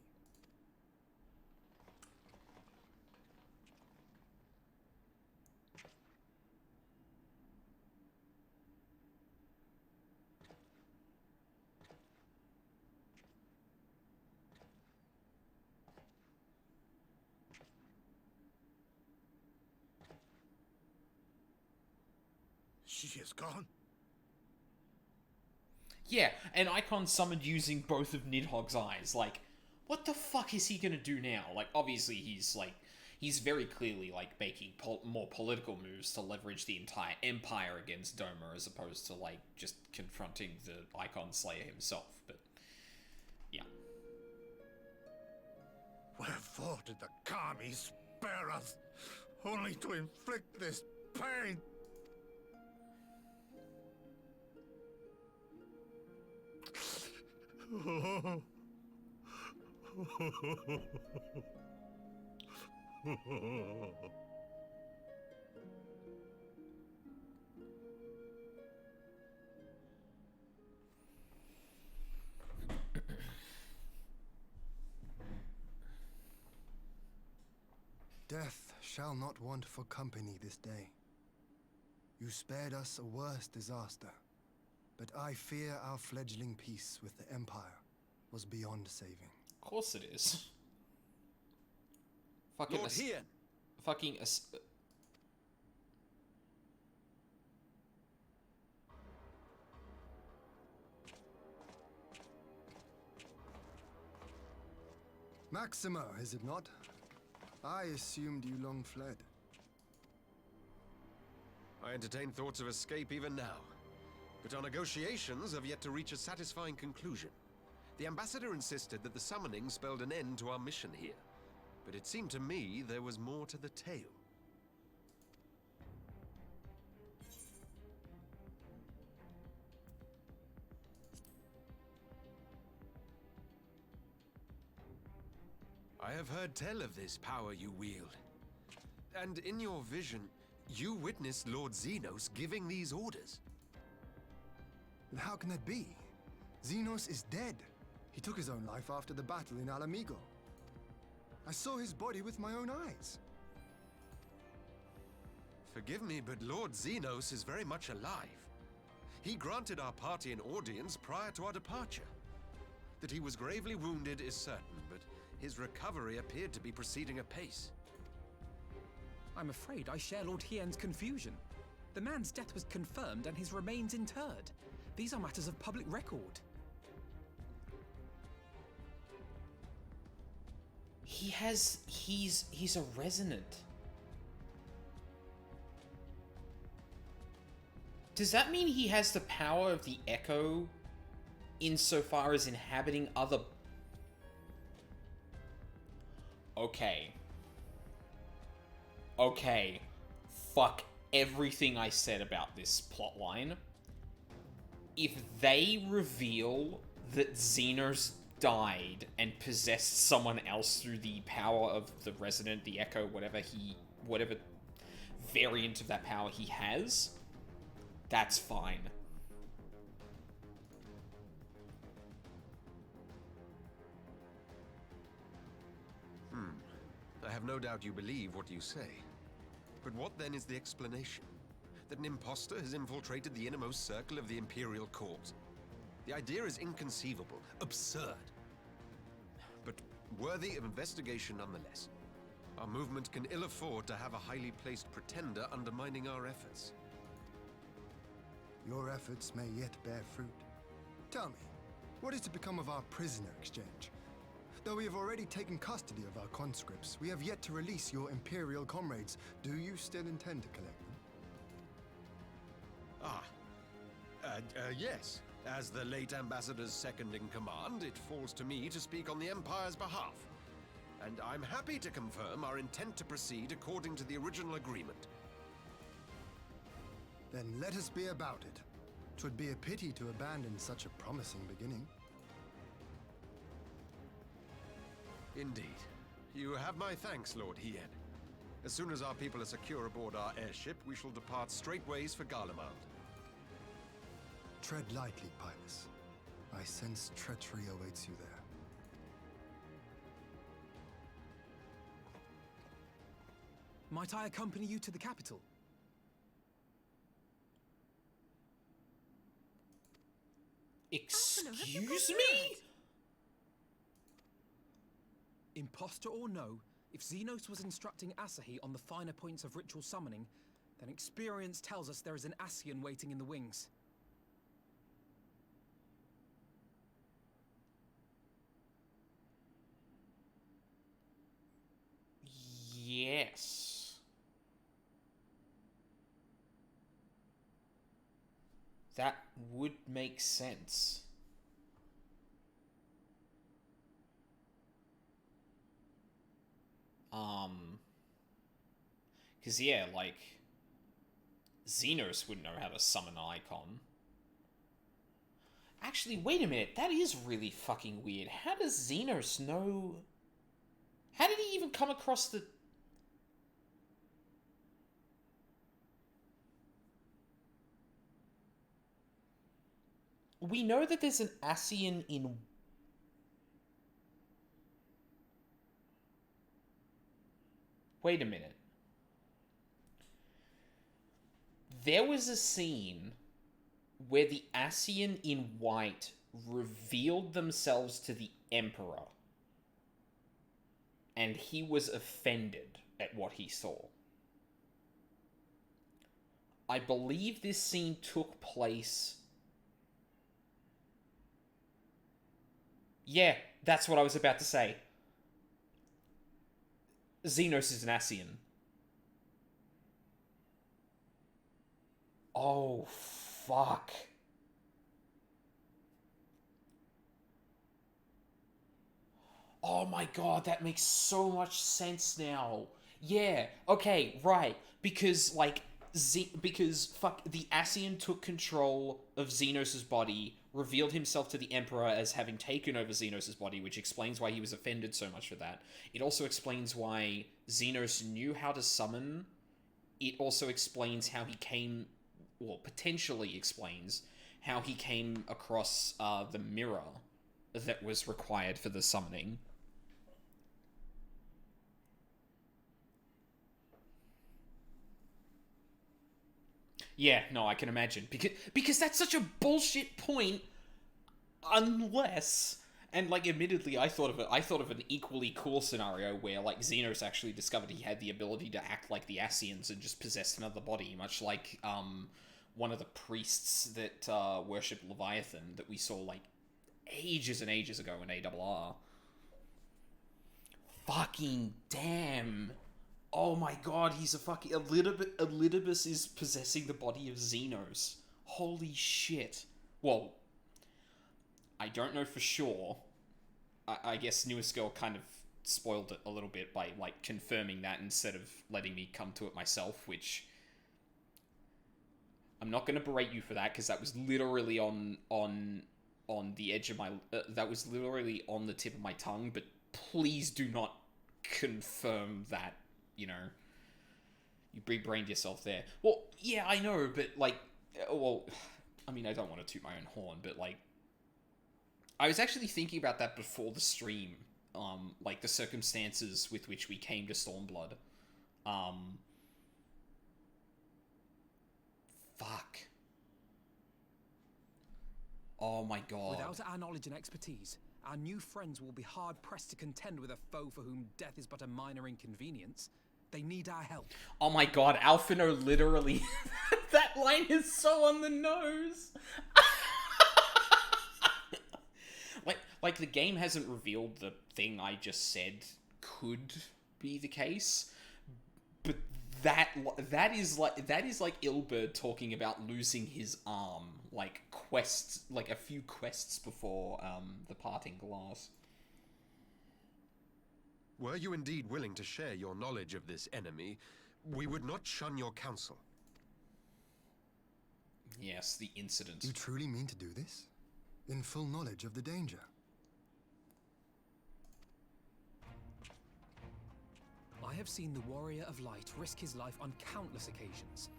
She is gone. Yeah, an icon summoned using both of Nidhogg's eyes. Like, what the fuck is he gonna do now? Like, obviously he's very clearly, like, making more political moves to leverage the entire empire against Doma as opposed to, like, just confronting the icon slayer himself, but, yeah. Wherefore did the Kami spare us, only to inflict this pain? Death shall not want for company this day. You spared us a worse disaster, but I fear our fledgling peace with the Empire was beyond saving. Of course it is. Fucking Lord Hien! Fucking Maxima, is it not? I assumed you long fled. I entertain thoughts of escape even now. But our negotiations have yet to reach a satisfying conclusion. The ambassador insisted that the summoning spelled an end to our mission here. But it seemed to me there was more to the tale. I have heard tell of this power you wield. And in your vision, you witnessed Lord Xenos giving these orders. How can that be? Xenos is dead. He took his own life after the battle in Alamigo. I saw his body with my own eyes. Forgive me, but Lord Xenos is very much alive. He granted our party an audience prior to our departure. That he was gravely wounded is certain, but his recovery appeared to be proceeding apace. I'm afraid I share Lord Hien's confusion. The man's death was confirmed and his remains interred. These are matters of public record. He's a resonant. Does that mean he has the power of the Echo insofar as inhabiting other... Okay. Okay. Fuck everything I said about this plotline. If they reveal that Xenos died and possessed someone else through the power of the Resonant, the Echo, whatever variant of that power he has, that's fine. I have no doubt you believe what you say. But what then is the explanation? That an imposter has infiltrated the innermost circle of the Imperial Court? The idea is inconceivable, absurd. But worthy of investigation nonetheless. Our movement can ill afford to have a highly placed pretender undermining our efforts. Your efforts may yet bear fruit. Tell me, what is to become of our prisoner exchange? Though we have already taken custody of our conscripts, we have yet to release your Imperial comrades. Do you still intend to collect them? Yes. As the late Ambassador's second in command, it falls to me to speak on the Empire's behalf. And I'm happy to confirm our intent to proceed according to the original agreement. Then let us be about it. 'Twould be a pity to abandon such a promising beginning. Indeed. You have my thanks, Lord Hien. As soon as our people are secure aboard our airship, we shall depart straightways for Garlemald. Tread lightly, Pilus. I sense treachery awaits you there. Might I accompany you to the capital? Excuse me? Imposter or no, if Xenos was instructing Asahi on the finer points of ritual summoning, then experience tells us there is an Ascian waiting in the wings. Yes. That would make sense. Because, yeah, like, Xenos wouldn't know how to summon an icon. Actually, wait a minute, that is really fucking weird. How does Xenos know... How did he even come across the... We know that there's an Ascian in... Wait a minute. There was a scene where the Ascian in white revealed themselves to the Emperor. And he was offended at what he saw. I believe this scene took place... Yeah, that's what I was about to say. Xenos is an Ascian. Oh, fuck. Oh my god, that makes so much sense now. Yeah, okay, right. Because, like, fuck, the Ascian took control of Xenos' body, revealed himself to the Emperor as having taken over Xenos' body, which explains why he was offended so much for that. It also explains why Xenos knew how to summon. It also explains how he came... Well, potentially explains how he came across the mirror that was required for the summoning. Yeah, no, I can imagine. Because that's such a bullshit point, unless... And, like, admittedly, I thought of an equally cool scenario where, like, Xenos actually discovered he had the ability to act like the Ascians and just possess another body, much like, one of the priests that, worshipped Leviathan that we saw, like, ages and ages ago in ARR. Fucking damn. Oh my god, he's a fucking... Elidibus is possessing the body of Xenos. Holy shit. Well, I don't know for sure. I guess Newest Girl kind of spoiled it a little bit by, like, confirming that instead of letting me come to it myself, which... I'm not going to berate you for that, because that was literally on the edge of my... that was literally on the tip of my tongue, but please do not confirm that, you know. You big-brained yourself there. Well, yeah, I know, but, like... Well, I mean, I don't want to toot my own horn, but, like... I was actually thinking about that before the stream, like the circumstances with which we came to Stormblood. Fuck. Oh my god. Without our knowledge and expertise, our new friends will be hard-pressed to contend with a foe for whom death is but a minor inconvenience. They need our help. Oh my god, Alphino literally... that line is so on the nose! like, the game hasn't revealed the thing I just said could be the case, but that is like Ilberd talking about losing his arm, like a few quests before the parting glass. Were you indeed willing to share your knowledge of this enemy, we would not shun your counsel. Yes, the incident. You truly mean to do this? In full knowledge of the danger? I have seen the Warrior of Light risk his life on countless occasions.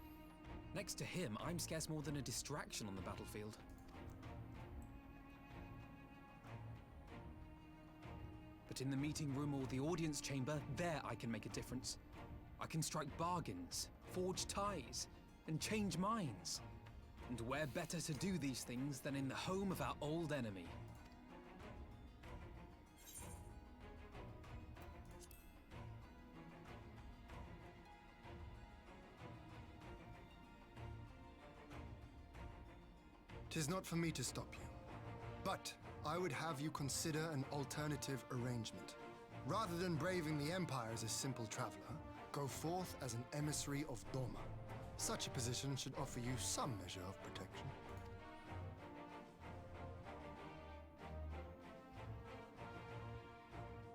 Next to him, I'm scarce more than a distraction on the battlefield. But in the meeting room or the audience chamber, there I can make a difference. I can strike bargains, forge ties, and change minds. And where better to do these things than in the home of our old enemy? Tis not for me to stop you, but I would have you consider an alternative arrangement. Rather than braving the Empire as a simple traveler, go forth as an emissary of Doma. Such a position should offer you some measure of protection.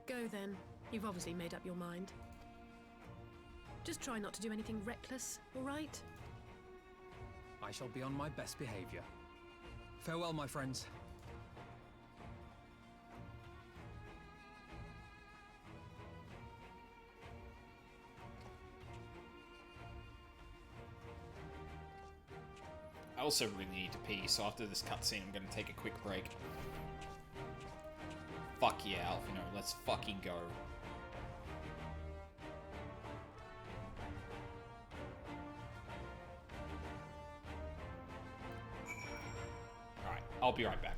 Go then. You've obviously made up your mind. Just try not to do anything reckless, all right? I shall be on my best behavior. Farewell, my friends. I also really need to pee, so after this cutscene, I'm gonna take a quick break. Fuck yeah, Alphino, let's fucking go. Alright, I'll be right back.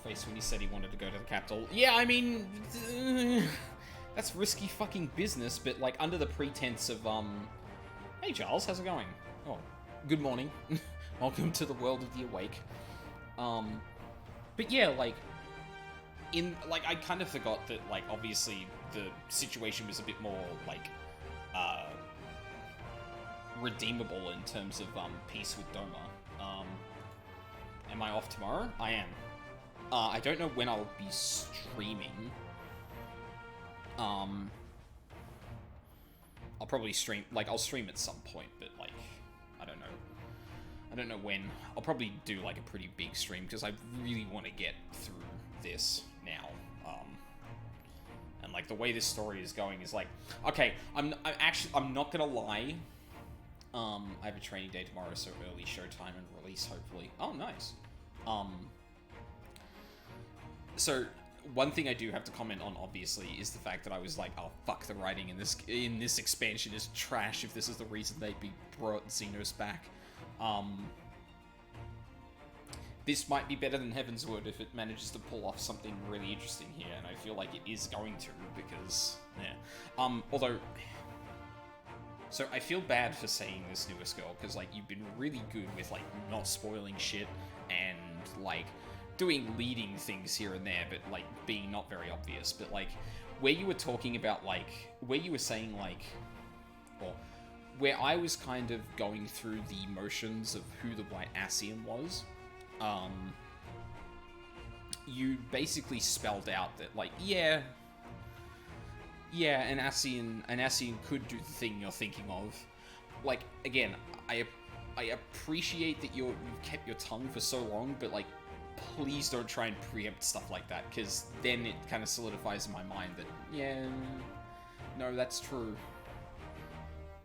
face when he said he wanted to go to the capital. Yeah, I mean, that's risky fucking business, but like under the pretense of, hey Charles, how's it going? Oh, good morning. Welcome to the world of the awake. But yeah, like, I kind of forgot that, like, obviously the situation was a bit more, like, redeemable in terms of, peace with Doma. Am I off tomorrow? I am. I don't know when I'll be streaming. I'll probably stream, like, I'll stream at some point, but, like, I don't know. I don't know when. I'll probably do, like, a pretty big stream, because I really want to get through this now. And, like, the way this story is going is, like, okay, I'm not gonna lie. I have a training day tomorrow, so early showtime and release, hopefully. Oh, nice. So, one thing I do have to comment on, obviously, is the fact that I was like, oh, fuck, the writing in this expansion is trash if this is the reason they brought Xenos back. This might be better than Heaven's Wood if it manages to pull off something really interesting here, and I feel like it is going to, because, yeah. Although, so I feel bad for saying this, newest girl, because, like, you've been really good with, like, not spoiling shit, and, like, doing leading things here and there, but, like, being not very obvious, but, like, where you were talking about, like, where you were saying, like, or where I was kind of going through the motions of who the White Ascian was, you basically spelled out that, like, yeah, an Ascian could do the thing you're thinking of. Like, again, I appreciate that you've kept your tongue for so long, but, like, please don't try and preempt stuff like that, because then it kind of solidifies in my mind that, yeah, no, that's true.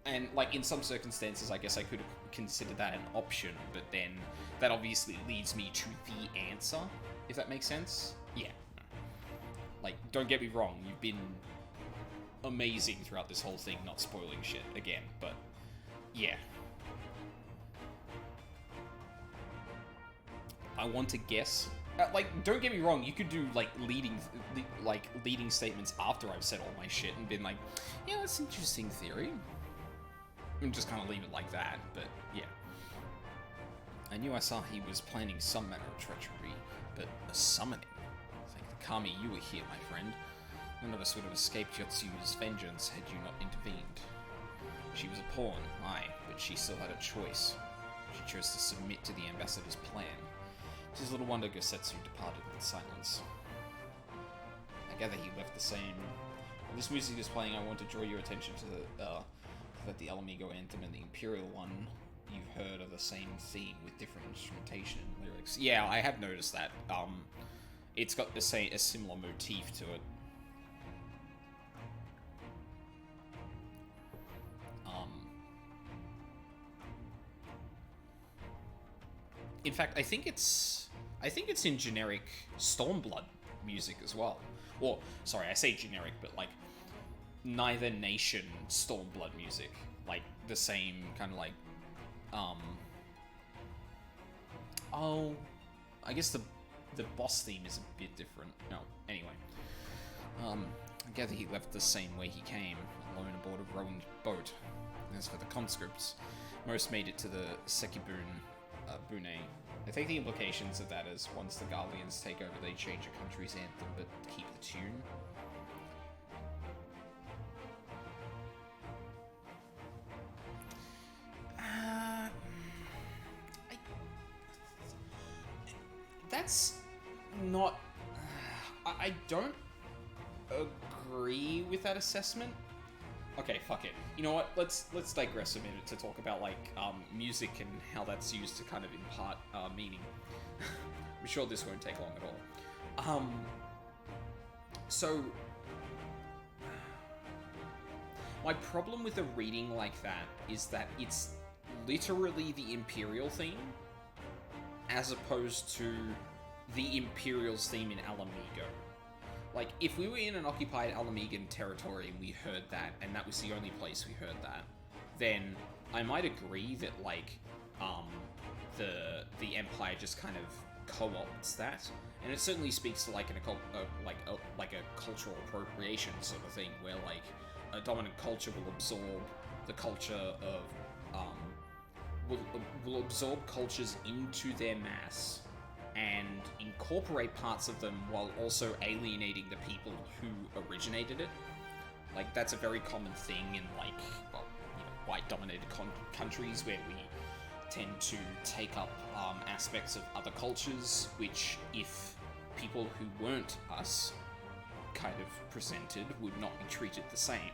And, like, in some circumstances, I guess I could consider that an option, but then that obviously leads me to the answer, if that makes sense. Yeah. Like, don't get me wrong, you've been amazing throughout this whole thing, not spoiling shit again, but yeah. I want to guess. Like, don't get me wrong, you could do, like, leading statements after I've said all my shit and been like, yeah, that's an interesting theory. And just kind of leave it like that, but yeah. I knew Asahi was planning some manner of treachery, but a summoning? Thank the Kami you were here, my friend. None of us would have escaped Yotsu's vengeance had you not intervened. She was a pawn, aye, but she still had a choice. She chose to submit to the ambassador's plan. It is little wonder Gosetsu departed with silence. I gather he left the same... When this music is playing, I want to draw your attention to that the Alamigo anthem and the Imperial one you've heard are the same theme with different instrumentation and lyrics. Yeah, I have noticed that. It's got a similar motif to it. In fact, I think it's in generic Stormblood music as well. Or, sorry, I say generic, but like neither nation Stormblood music. Like the same kind of like, oh, I guess the boss theme is a bit different. No, anyway. I gather he left the same way he came, alone aboard a rowing boat. As for the conscripts, most made it to the Sekibune Bune. I take the implications of that as once the Guardians take over, they change a country's anthem, but keep the tune. That's not... I don't agree with that assessment. Okay, fuck it. You know what? Let's digress a minute to talk about like music and how that's used to kind of impart meaning. I'm sure this won't take long at all. So my problem with a reading like that is that it's literally the Imperial theme as opposed to the Imperial's theme in Alamigo. Like, if we were in an occupied Alamigan territory and we heard that, and that was the only place we heard that, then I might agree that, like, the Empire just kind of co-opts that, and it certainly speaks to like a cultural appropriation sort of thing, where like a dominant culture will absorb the culture of will absorb cultures into their mass and incorporate parts of them while also alienating the people who originated it. Like, that's a very common thing in, like, well, you know, white-dominated countries where we tend to take up aspects of other cultures, which, if people who weren't us kind of presented, would not be treated the same.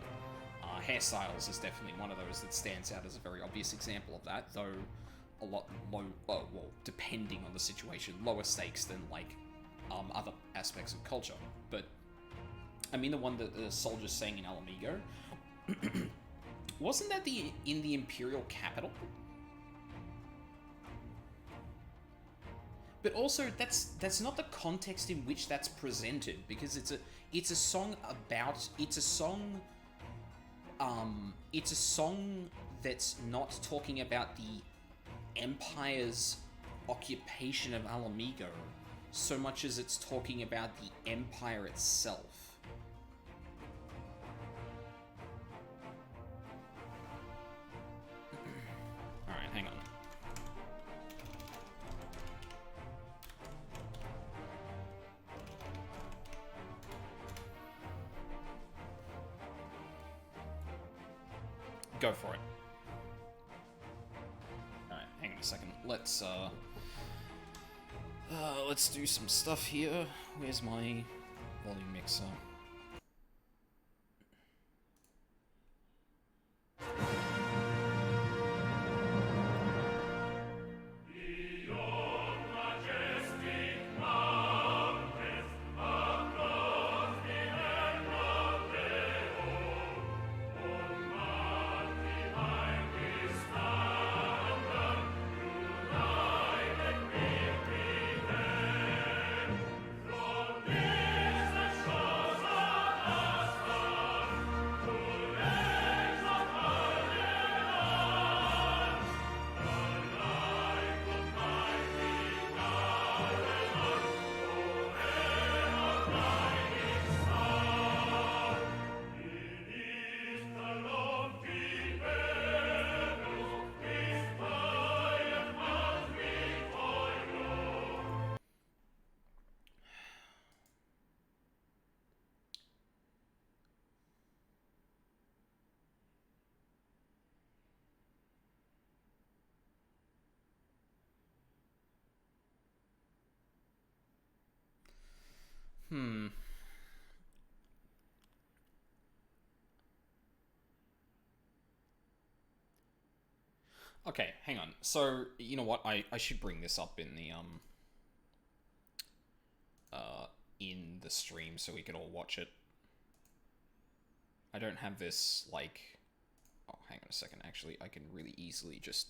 Hairstyles is definitely one of those that stands out as a very obvious example of that, though a lot well, depending on the situation, lower stakes than, like, other aspects of culture. But, I mean, the one that the soldiers sang in Alamigo, wasn't that in the Imperial capital? But also, that's not the context in which that's presented, because it's a song that's not talking about the Empire's occupation of Alamigo so much as it's talking about the Empire itself. Alright, hang on. Go for it. Alright, hang on a second. Let's do some stuff here. Where's my volume mixer? Okay, hang on. So, you know what? I should bring this up in the stream so we can all watch it. I don't have this, like... Oh, hang on a second. Actually, I can really easily just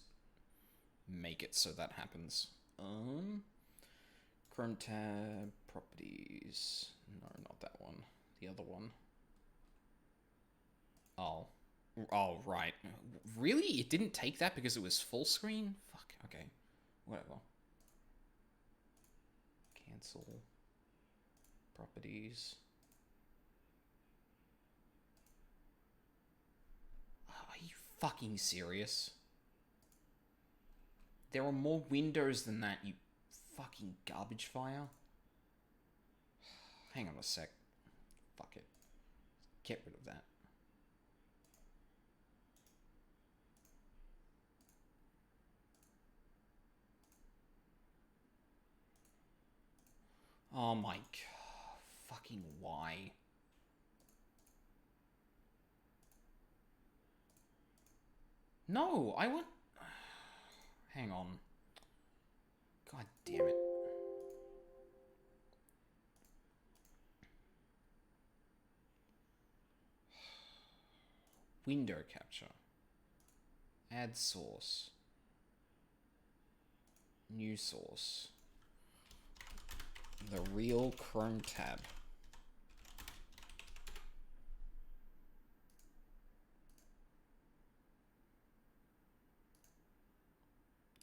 make it so that happens. Chrome tab, properties... No, not that one. The other one. Oh, right. Really? It didn't take that because it was full screen? Fuck, okay. Whatever. Cancel. Properties. Are you fucking serious? There are more windows than that, you fucking garbage fire. Hang on a sec. Fuck it. Get rid of that. Oh my god. Fucking why? No, I want... Hang on. God damn it. Window capture. Add source. New source. The real Chrome tab.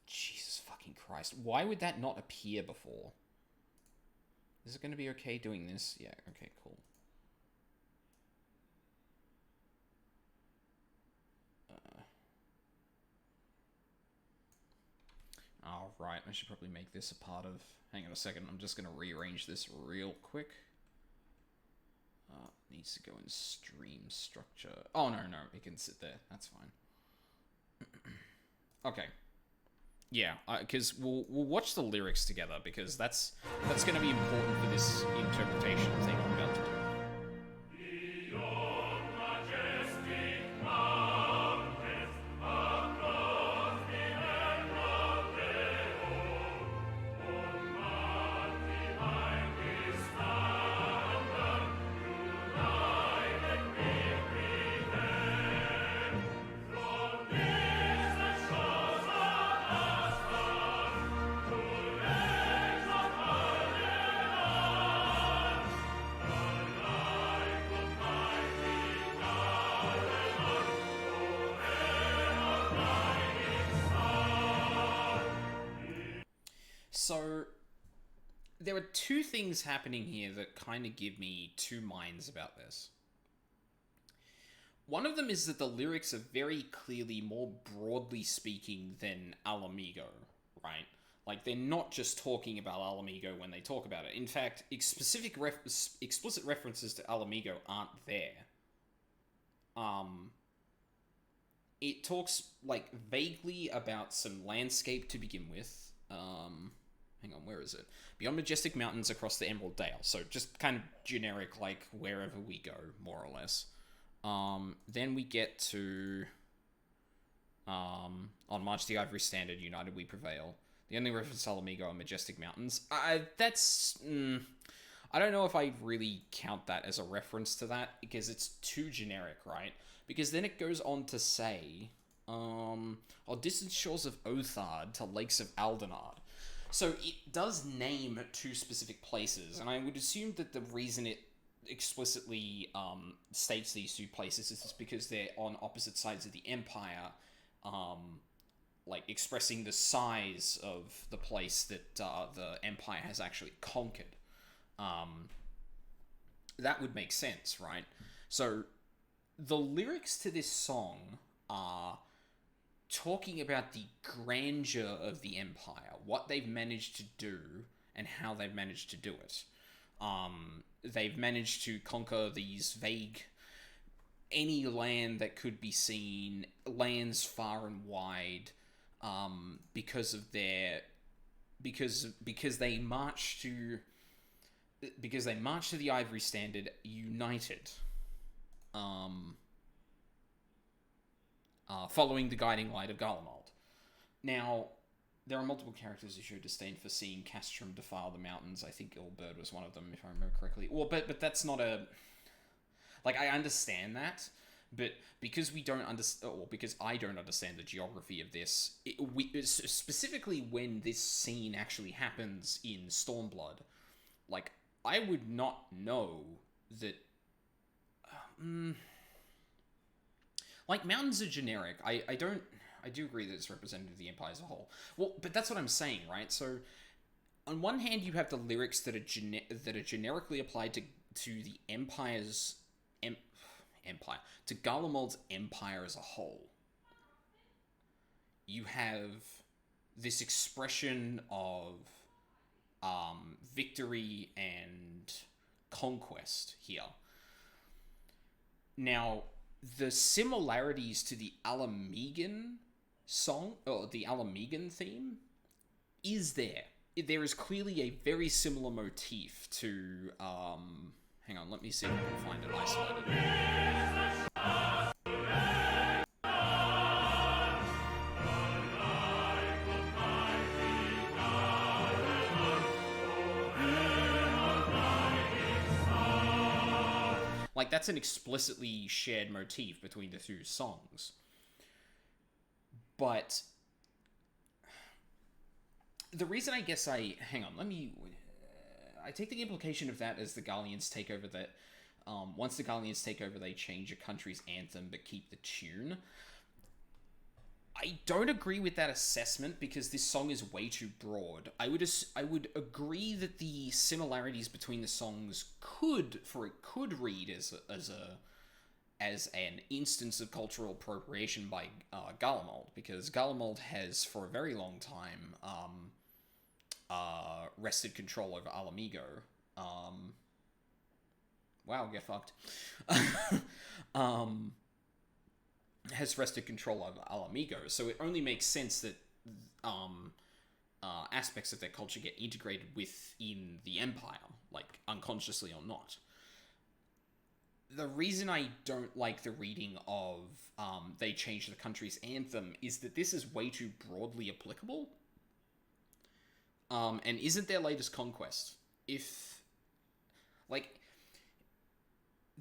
Jesus fucking Christ. Why would that not appear before? Is it going to be okay doing this? Yeah, okay, cool. Oh, right, I should probably make this a part of... Hang on a second, I'm just going to rearrange this real quick. Needs to go in stream structure. Oh, no, it can sit there. That's fine. Okay. Yeah, because we'll watch the lyrics together, because that's going to be important for this interpretation thing I'm about to do. So, there are two things happening here that kind of give me two minds about this. One of them is that the lyrics are very clearly more broadly speaking than Alamigo, right? Like, they're not just talking about Alamigo when they talk about it. In fact, explicit references to Alamigo aren't there. It talks, like, vaguely about some landscape to begin with. Hang on, where is it? Beyond majestic mountains across the Emerald Dale. So just kind of generic, like, wherever we go, more or less. Then we get to... on March the Ivory Standard, united we prevail. The only reference to Alamigo are majestic mountains. That's... I don't know if I really count that as a reference to that, because it's too generic, right? Because then it goes on to say... on distant shores of Othard to lakes of Aldenard. So it does name two specific places, and I would assume that the reason it explicitly states these two places is just because they're on opposite sides of the Empire, like expressing the size of the place that the Empire has actually conquered. That would make sense, right? So the lyrics to this song are talking about the grandeur of the Empire, what they've managed to do, and how they've managed to do it. They've managed to conquer these vague... any land that could be seen, lands far and wide, because of their... Because they marched to... Because they marched to the Ivory Standard united. Following the guiding light of Garlemald. Now, there are multiple characters who show disdain for seeing Castrum defile the mountains. I think Ilberd was one of them, if I remember correctly. Well, but that's not a... Like, I understand that, but because we don't understand... Or because I don't understand the geography of this, specifically when this scene actually happens in Stormblood, like, I would not know that... Like, mountains are generic. I do agree that it's representative of the Empire as a whole. Well, but that's what I'm saying, right? So, on one hand, you have the lyrics that are generically applied to the Empire's... Empire. To Garlemald's Empire as a whole. You have this expression of victory and conquest here. Now... the similarities to the Alamigan song, or the Alamigan theme, is there. There is clearly a very similar motif to, hang on, let me see if I can find it isolated. Like, that's an explicitly shared motif between the two songs. But the reason I guess I take the implication of that as the Gallians take over that... once the Gallians take over, they change a country's anthem but keep the tune. I don't agree with that assessment because this song is way too broad. I would agree that the similarities between the songs could read as an instance of cultural appropriation by Garlemald, because Garlemald has for a very long time wrested control over Alamigo. Wow, get fucked. Has wrested control over Alamigo, so it only makes sense that aspects of their culture get integrated within the Empire, like unconsciously or not. The reason I don't like the reading of they changed the country's anthem is that this is way too broadly applicable, and isn't their latest conquest. If, like,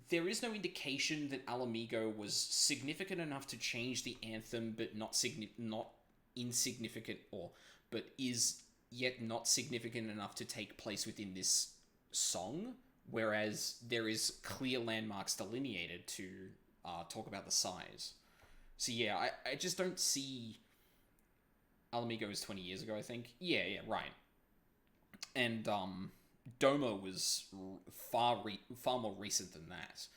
there is no indication that Alamigo was significant enough to change the anthem, but not insignificant, but is yet not significant enough to take place within this song, whereas there is clear landmarks delineated to talk about the size. So yeah, I just don't see... Alamigo was 20 years ago, I think. Yeah, right. And, Doma was far more recent than that.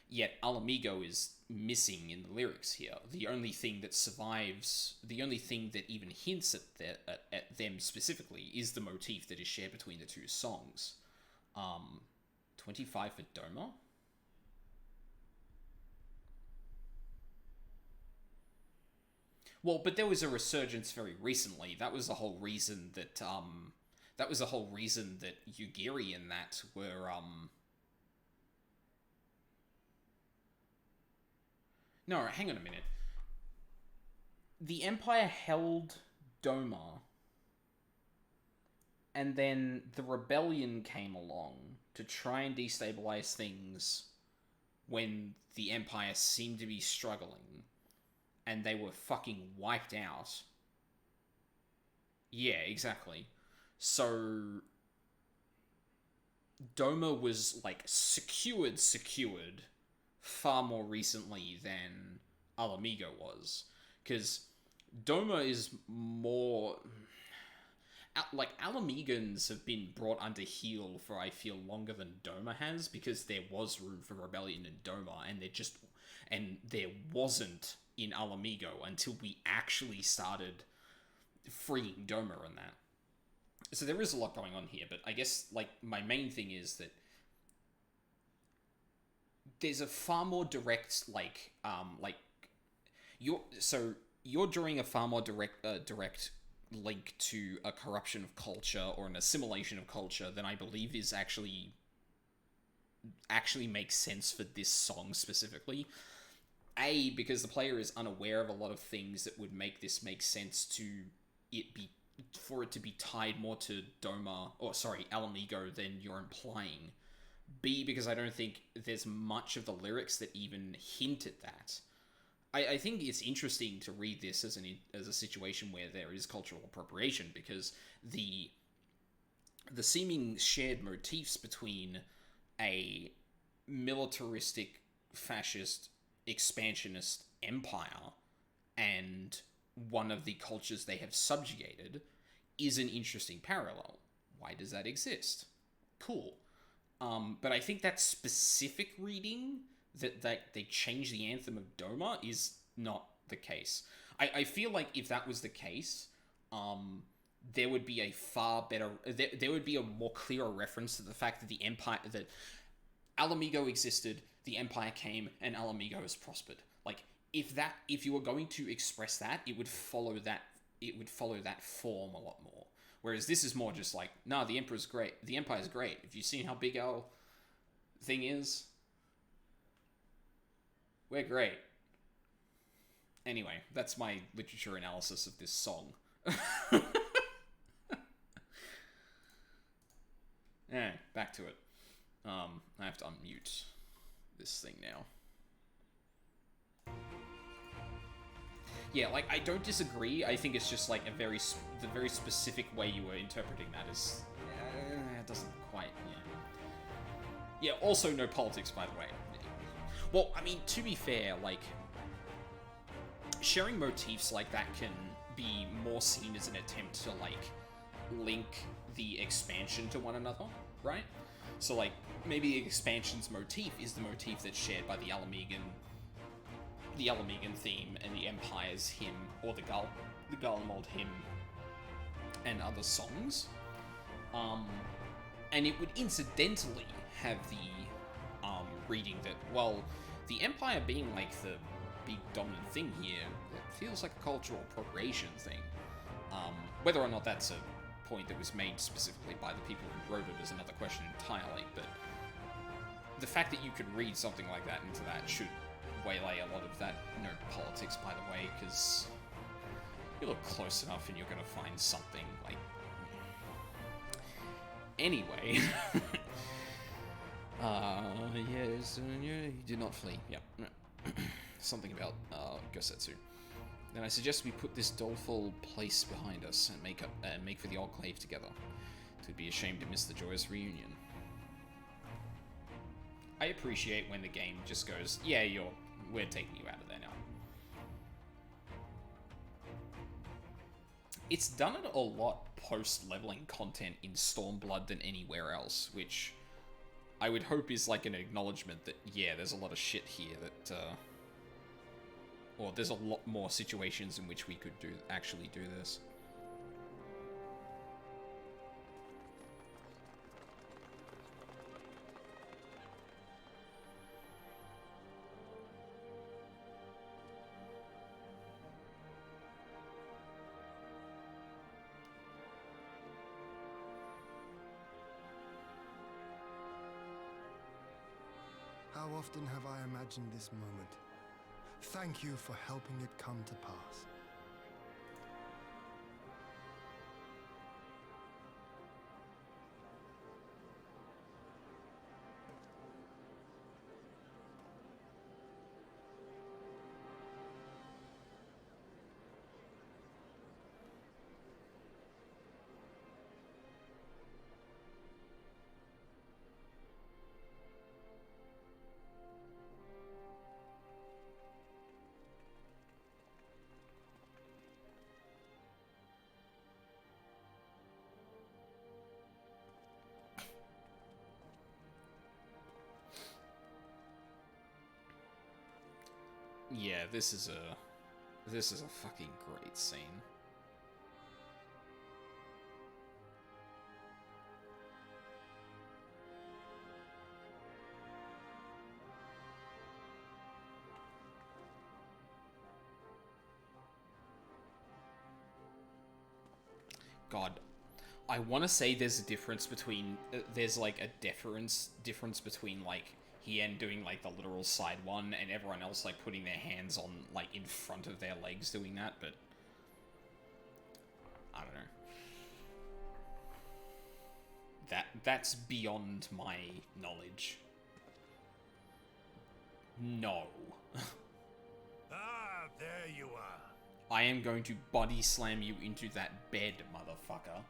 Yet Alamigo is missing in the lyrics here. The only thing that survives, the only thing that even hints at them specifically, is the motif that is shared between the two songs. 25 for Doma? Well, but there was a resurgence very recently. That was the whole reason that Yugiri and that were, No, hang on a minute. The Empire held Doma, and then the rebellion came along to try and destabilize things when the Empire seemed to be struggling, and they were fucking wiped out. Yeah, exactly. So Doma was, like, secured far more recently than Alamigo was. Because Doma is more... Like, Alamigans have been brought under heel for, I feel, longer than Doma has, because there was room for rebellion in Doma, and there wasn't in Alamigo until we actually started freeing Doma and that. So there is a lot going on here, but I guess, like, my main thing is that there's a far more direct, you're drawing a far more direct link to a corruption of culture or an assimilation of culture than I believe is actually makes sense for this song specifically. A, because the player is unaware of a lot of things that would make this make sense for it to be tied more to Alamigo than you're implying. B, because I don't think there's much of the lyrics that even hint at that. I think it's interesting to read this as a situation where there is cultural appropriation, because the seeming shared motifs between a militaristic, fascist, expansionist empire and one of the cultures they have subjugated is an interesting parallel. Why does that exist? Cool. But I think that specific reading that they change the anthem of Doma is not the case. I feel like if that was the case, there would be a far better... There would be a more clearer reference to the fact that the Empire... that Alamigo existed, the Empire came, and Alamigo has prospered. Like, if you were going to express that, it would follow that form a lot more. Whereas this is more just like, nah, the Empire's great. Have you seen how big our thing is? We're great. Anyway, that's my literature analysis of this song. Back to it. I have to unmute this thing now. Yeah, like, I don't disagree. I think it's just, like, the very specific way you were interpreting that is... it doesn't quite, yeah. Yeah, also no politics, by the way. Well, I mean, to be fair, like... sharing motifs like that can be more seen as an attempt to, like, link the expansion to one another, right? So, like, maybe the expansion's motif is the motif that's shared by the Alamegan theme and the Empire's hymn, or the Garlemald hymn and other songs. And it would incidentally have the reading that, well, the Empire being like the big dominant thing here, it feels like a cultural appropriation thing. Whether or not that's a point that was made specifically by the people who wrote it is another question entirely, but the fact that you could read something like that into that should waylay a lot of that nerd politics, by the way, because you look close enough and you're going to find something, like... Anyway. Yes, you did not flee. Yep. Something about Gosetsu. Then I suggest we put this doleful place behind us and make for the Enclave together. It would be a shame to miss the joyous reunion. I appreciate when the game just goes, yeah, we're taking you out of there now. It's done it a lot post-leveling content in Stormblood than anywhere else, which I would hope is like an acknowledgement that, yeah, there's a lot of shit here that, or there's a lot more situations in which we could actually do this. How often have I imagined this moment? Thank you for helping it come to pass. Yeah, this is a fucking great scene. God, I want to say there's a difference between there's like a difference between like Hien doing like the literal side one and everyone else like putting their hands on like in front of their legs doing that, but I don't know. That's beyond my knowledge. No. Ah, there you are. I am going to body slam you into that bed, motherfucker.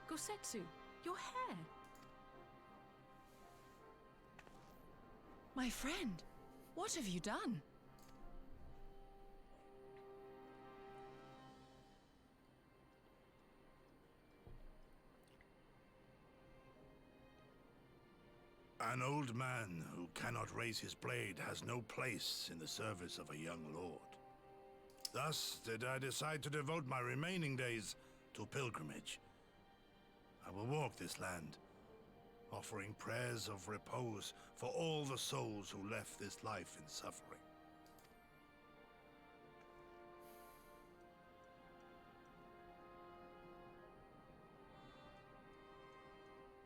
Gosetsu, your hair. My friend, what have you done? An old man who cannot raise his blade has no place in the service of a young lord. Thus did I decide to devote my remaining days to pilgrimage. I will walk this land, offering prayers of repose for all the souls who left this life in suffering.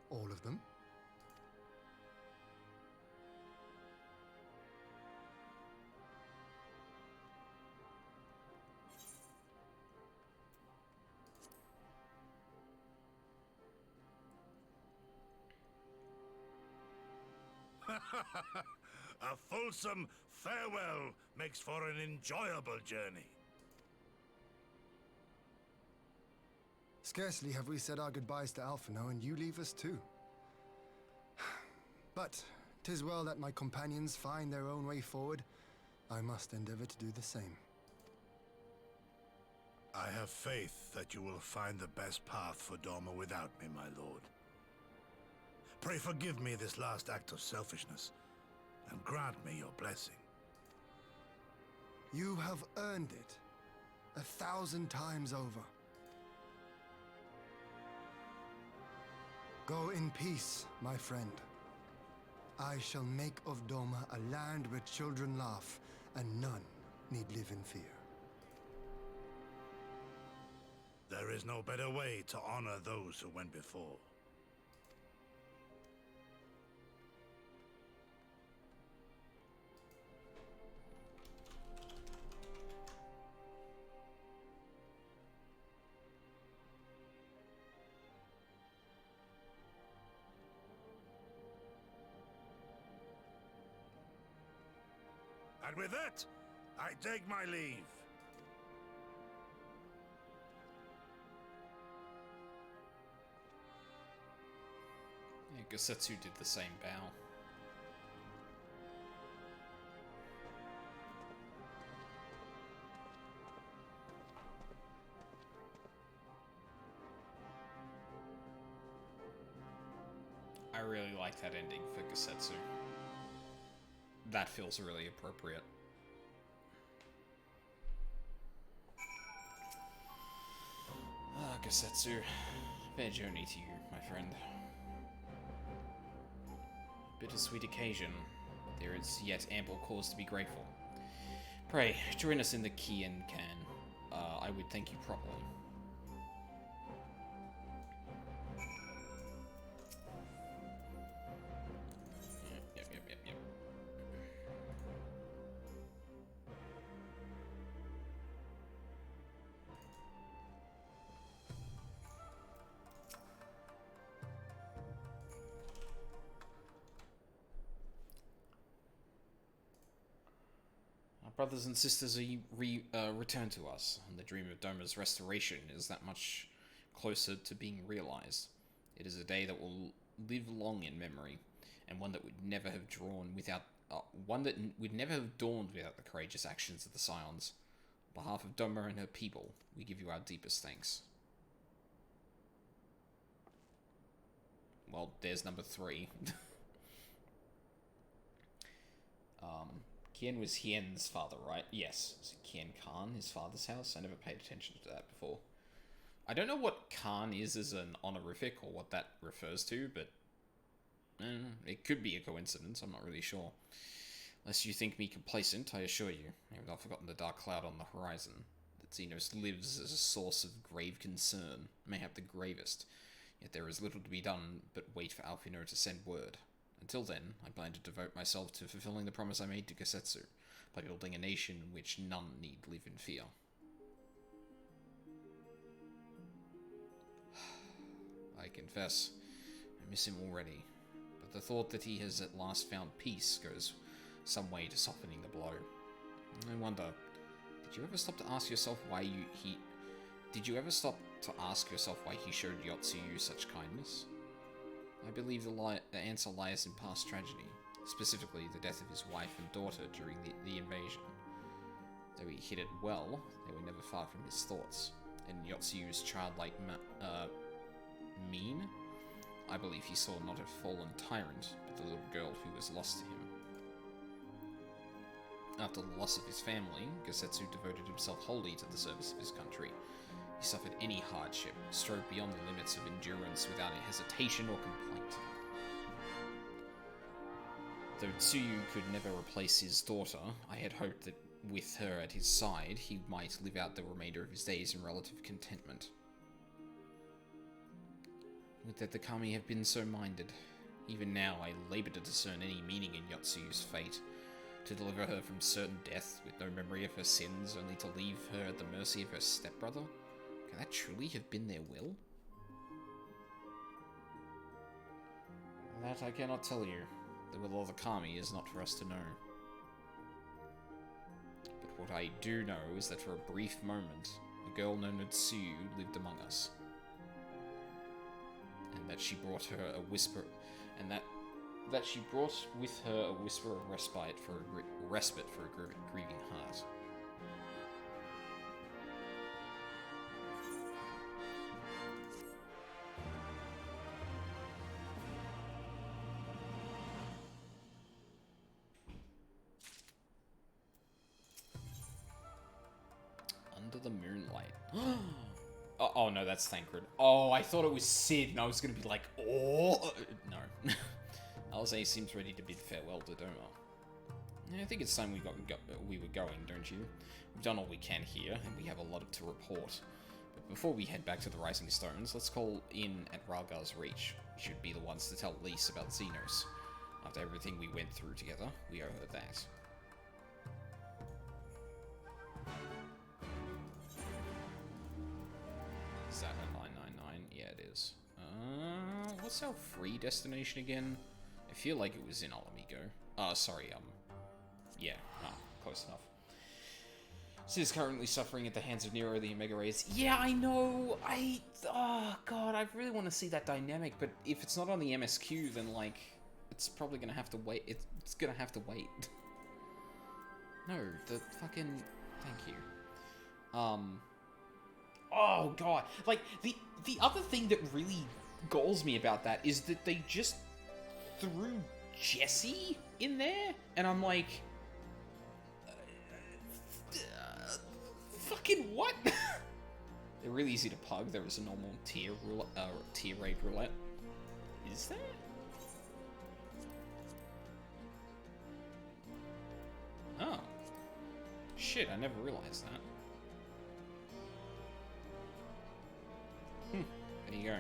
All of them? A fulsome farewell makes for an enjoyable journey. Scarcely have we said our goodbyes to Alphino, and you leave us too. But 'tis well that my companions find their own way forward. I must endeavor to do the same. I have faith that you will find the best path for Dorma without me, my lord. Pray forgive me this last act of selfishness, and grant me your blessing. You have earned it 1,000 times over. Go in peace, my friend. I shall make of Dorma a land where children laugh and none need live in fear. There is no better way to honor those who went before. And with that, I take my leave. Yeah, Gosetsu did the same bow. I really like that ending for Gosetsu. That feels really appropriate. Ah, Gosetsu. Fair journey to you, my friend. Bittersweet occasion. There is yet ample cause to be grateful. Pray, join us in the Kian Can. I would thank you properly. Yep. Our brothers and sisters are returned to us, and the dream of Doma's restoration is that much closer to being realized. It is a day that will live long in memory, and one that would never have dawned without the courageous actions of the Scions. On behalf of Doma and her people, we give you our deepest thanks. Well, there's number 3. Kian was Hien's father, right? Yes. Is it Kian Khan, his father's house? I never paid attention to that before. I don't know what Khan is as an honorific or what that refers to, but it could be a coincidence. I'm not really sure. Unless you think me complacent, I assure you, I have not forgotten the dark cloud on the horizon. That Xenos lives as a source of grave concern, mayhap the gravest. Yet there is little to be done but wait for Alphino to send word. Until then, I plan to devote myself to fulfilling the promise I made to Gosetsu, by building a nation in which none need live in fear. I confess, I miss him already, but the thought that he has at last found peace goes some way to softening the blow. I wonder, did you ever stop to ask yourself why he showed Yotsuyu such kindness? I believe the answer lies in past tragedy, specifically the death of his wife and daughter during the invasion. Though he hid it well, they were never far from his thoughts, and Yotsuyu's childlike mien, I believe he saw not a fallen tyrant, but the little girl who was lost to him. After the loss of his family, Gosetsu devoted himself wholly to the service of his country. He suffered any hardship, strove beyond the limits of endurance without hesitation or complaint. Though Tsuyu could never replace his daughter, I had hoped that with her at his side, he might live out the remainder of his days in relative contentment. Would that the Kami have been so minded. Even now, I labor to discern any meaning in Yotsuyu's fate. To deliver her from certain death, with no memory of her sins, only to leave her at the mercy of her stepbrother? Can that truly have been their will? That I cannot tell you. The will of the Kami is not for us to know. But what I do know is that for a brief moment, a girl known as Tsuyu lived among us. that she brought her a whisper, and that she brought with her a whisper of respite for a grieving heart. Under the moonlight. Oh no, that's Thancred. Oh, I thought it was Sid, and I was gonna be like, oh no. Alizé seems ready to bid farewell to Doma. I think it's time we were going, don't you? We've done all we can here, and we have a lot to report. But before we head back to the Rising Stones, let's call in at Ralgar's Reach. We should be the ones to tell Lys about Xenos. After everything we went through together, we owe her that. Is that a 999? Yeah, it is. What's our free destination again? I feel like it was in Alamigo. Sorry, yeah, close enough. Sid is currently suffering at the hands of Nero, the Omega Rays. Yeah, I know, oh god, I really want to see that dynamic, but if it's not on the MSQ, then, like, it's probably gonna have to wait, it's gonna have to wait. No, the fucking, thank you. Oh god, like, the other thing that really galls me about that is that they just threw Jesse in there, and I'm like, fucking what? They're really easy to pug. There is a normal tier raid roulette. Is there? Oh. Shit, I never realized that. There you go.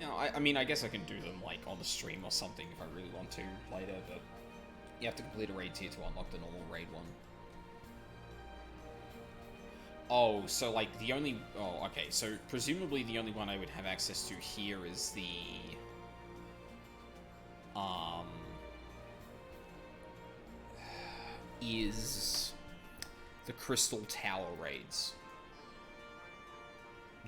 Now, I mean, I guess I can do them, like, on the stream or something if I really want to later, but you have to complete a raid tier to unlock the normal raid one. Oh, so, like, the only... Oh, okay, so presumably the only one I would have access to here is the... is the Crystal Tower raids.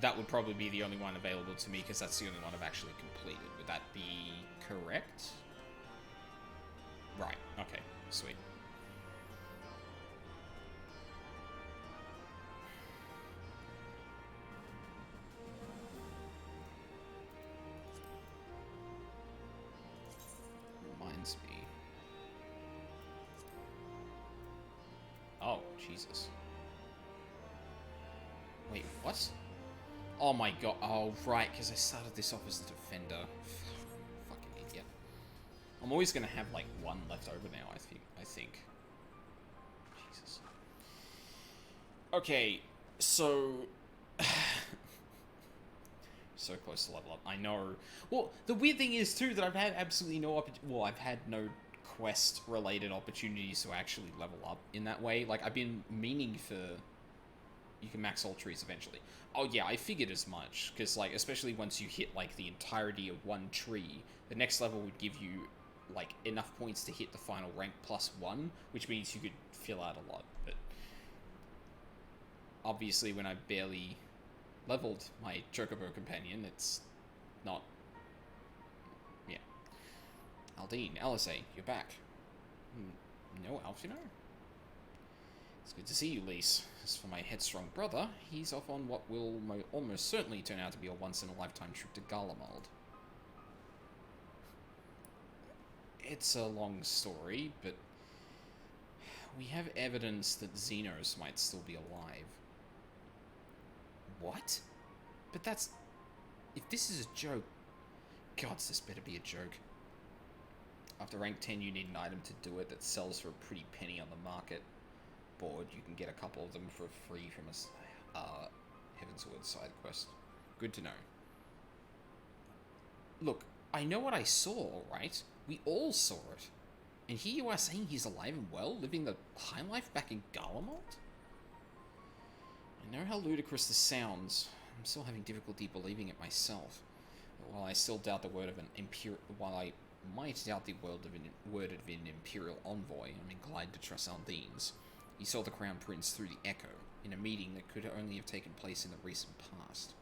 That would probably be the only one available to me, because that's the only one I've actually completed. Would that be correct? Right, okay, sweet. Reminds me. Oh, Jesus. Wait, what? Oh my god, oh right, because I started this off as the defender. Fucking idiot. I'm always gonna have like one left over now, I think. Jesus. Okay, so... so close to level up, I know. Well, the weird thing is too that I've had absolutely no I've had no quest-related opportunities to actually level up in that way. Like, I've been meaning for... You can max all trees eventually. Oh yeah, I figured as much, because, like, especially once you hit, like, the entirety of one tree, the next level would give you, like, enough points to hit the final rank +1, which means you could fill out a lot, but... Obviously, when I barely leveled my Chocobo companion, it's not... Yeah. Aldine, Alizé, you're back. No Alfino? It's good to see you, Lys. As for my headstrong brother, he's off on what will almost certainly turn out to be a once-in-a-lifetime trip to Garlemald. It's a long story, but we have evidence that Xenos might still be alive. What? But that's... If this is a joke... Gods, this better be a joke. After rank 10, you need an item to do it that sells for a pretty penny on the market. Board, you can get a couple of them for free from a Heavensward side quest. Good to know. Look, I know what I saw, right? We all saw it. And here you are saying he's alive and well, living the high life back in Garlemald? I know how ludicrous this sounds. I'm still having difficulty believing it myself. While I still doubt the word of an while I might doubt the word of an Imperial envoy, I'm inclined to trust Aldine's. He saw the Crown Prince through the Echo, in a meeting that could only have taken place in the recent past.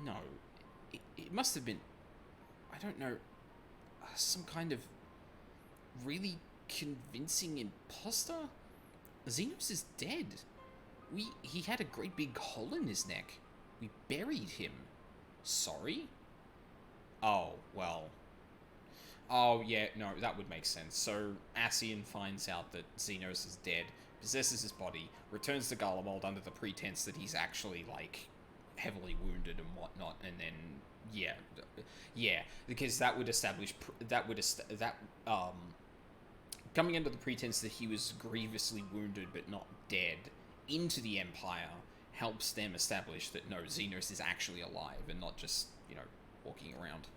No. It must have been... I don't know... some kind of really convincing imposter? Xenos is dead. He had a great big hole in his neck. We buried him. Sorry? Oh, well... Oh, yeah, no, that would make sense. So, Ascian finds out that Xenos is dead, possesses his body, returns to Garlemald under the pretense that he's actually, like, heavily wounded and whatnot, and then, yeah, because that would establish, coming under the pretense that he was grievously wounded but not dead into the Empire helps them establish that, no, Xenos is actually alive and not just, you know, walking around.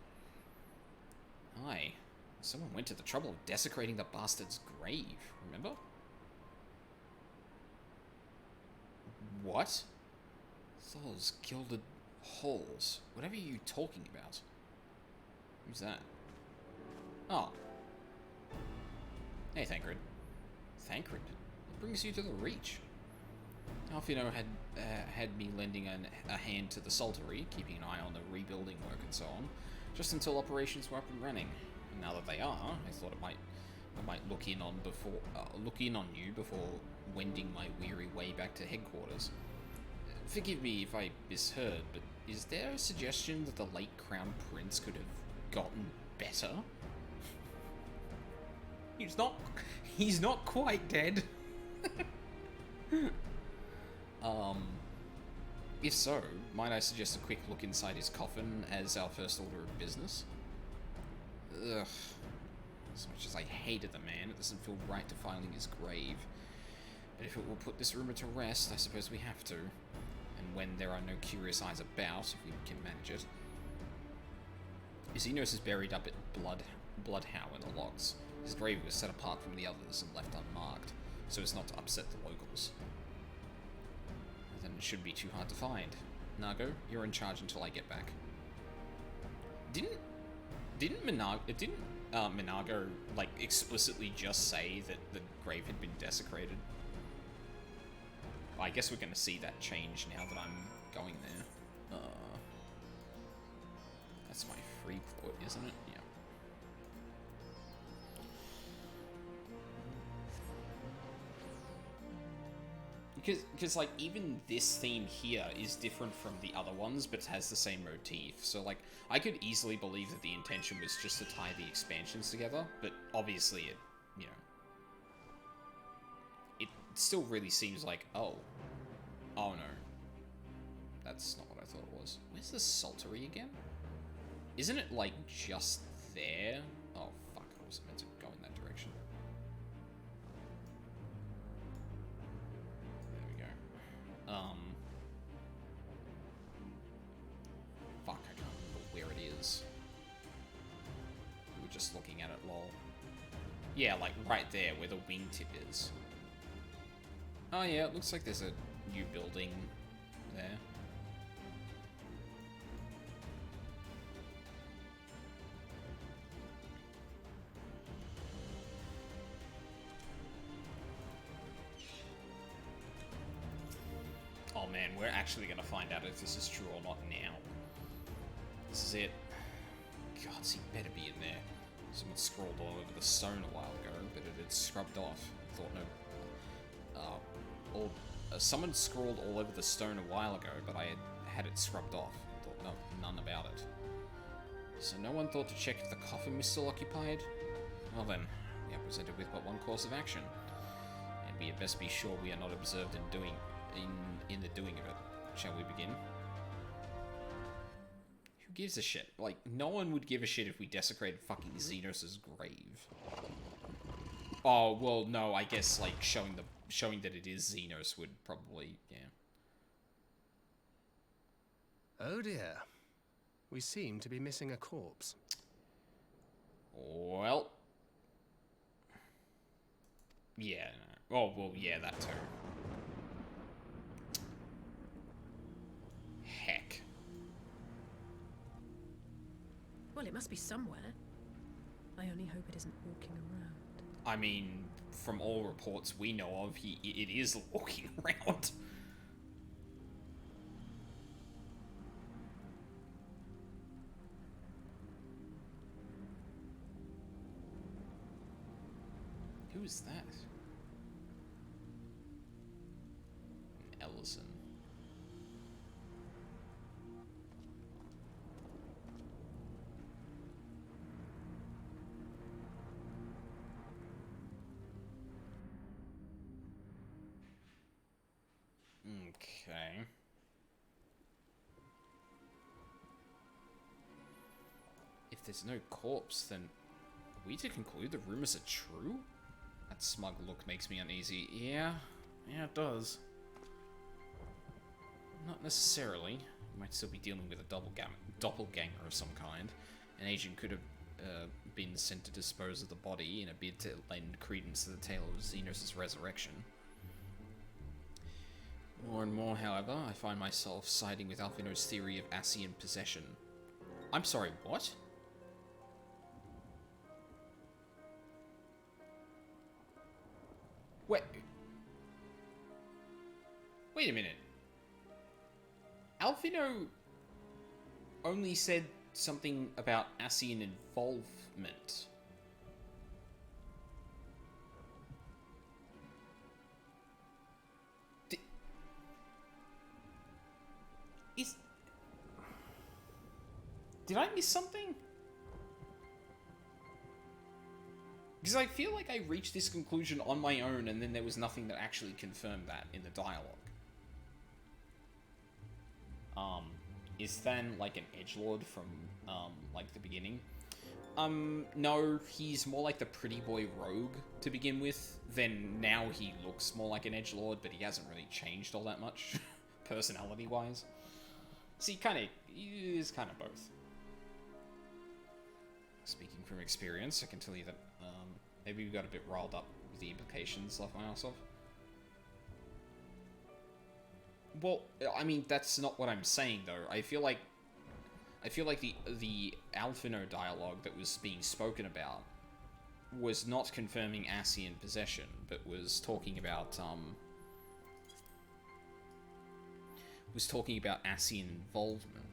Aye. Someone went to the trouble of desecrating the bastard's grave, remember? What? Those gilded halls. Whatever are you talking about? Who's that? Oh. Hey, Thancred. Thancred? What brings you to the Reach? Alfino had me lending a hand to the Saltery, keeping an eye on the rebuilding work and so on, just until operations were up and running. And now that they are, I thought I might look in on you before wending my weary way back to headquarters. Forgive me if I misheard, but is there a suggestion that the late Crown Prince could have gotten better? He's not quite dead. If so, might I suggest a quick look inside his coffin as our first order of business? Ugh. As much as I hated the man, it doesn't feel right defiling his grave. But if it will put this rumor to rest, I suppose we have to. And when there are no curious eyes about, if we can manage it. Xenos is buried up at Bloodhow in the logs. His grave was set apart from the others and left unmarked, so as not to upset the locals. Then it shouldn't be too hard to find. Nago, you're in charge until I get back. Didn't Minago, like, explicitly just say that the grave had been desecrated? Well, I guess we're gonna see that change now that I'm going there. That's my free thought, isn't it? Yeah. Because, like, even this theme here is different from the other ones, but has the same motif. So, like, I could easily believe that the intention was just to tie the expansions together, but obviously it, you know, it still really seems like, oh no. That's not what I thought it was. Where's the Saltery again? Isn't it, like, just there? Oh, fuck, I wasn't meant to go in that direction. Fuck, I can't remember where it is. We were just looking at it, lol. Yeah, like right there, where the wingtip is. Oh yeah, it looks like there's a new building there. Oh man, we're actually gonna find out if this is true or not now. This is it. God, he better be in there. Someone scrawled all over the stone a while ago, but it had scrubbed off. Thought no. Someone scrawled all over the stone a while ago, but I had it scrubbed off. Thought no, none about it. So no one thought to check if the coffin was still occupied? Well then, we are presented with but one course of action, and we had best be sure we are not observed in the doing of it. Shall we begin? Who gives a shit? Like, no one would give a shit if we desecrated fucking Xenos' grave. Oh, well, no, I guess, like, showing that it is Xenos would probably, yeah. Oh dear. We seem to be missing a corpse. Well. Yeah, no. Oh, well, yeah, that too. Heck. Well, it must be somewhere. I only hope it isn't walking around. I mean, from all reports we know of, it is walking around. Who is that? Ellison. Okay. If there's no corpse, then are we to conclude the rumors are true? That smug look makes me uneasy. Yeah, it does. Not necessarily. You might still be dealing with a doppelganger of some kind. An agent could have been sent to dispose of the body in a bid to lend credence to the tale of Xenos' resurrection. More and more, however, I find myself siding with Alphino's theory of Ascian possession. I'm sorry, what? Wait a minute. Alphino only said something about Ascian involvement. Did I miss something? Because I feel like I reached this conclusion on my own, and then there was nothing that actually confirmed that in the dialogue. Is Than like an edgelord from, like the beginning? No, he's more like the pretty boy rogue to begin with. Then now he looks more like an edgelord, but he hasn't really changed all that much, personality-wise. So he is kind of both. Speaking from experience, I can tell you that maybe we got a bit riled up with the implications left by ourselves. Well, I mean, that's not what I'm saying, though. I feel like the Alphino dialogue that was being spoken about was not confirming Ascian possession, but was talking about Ascian involvement.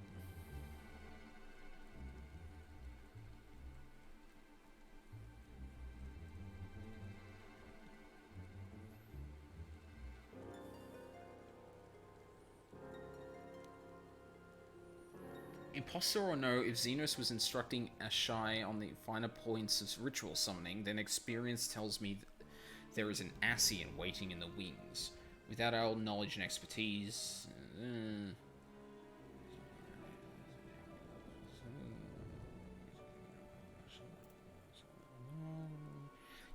Imposter or no, if Xenos was instructing Ashai on the finer points of ritual summoning, then experience tells me there is an Ascian waiting in the wings. Without our knowledge and expertise...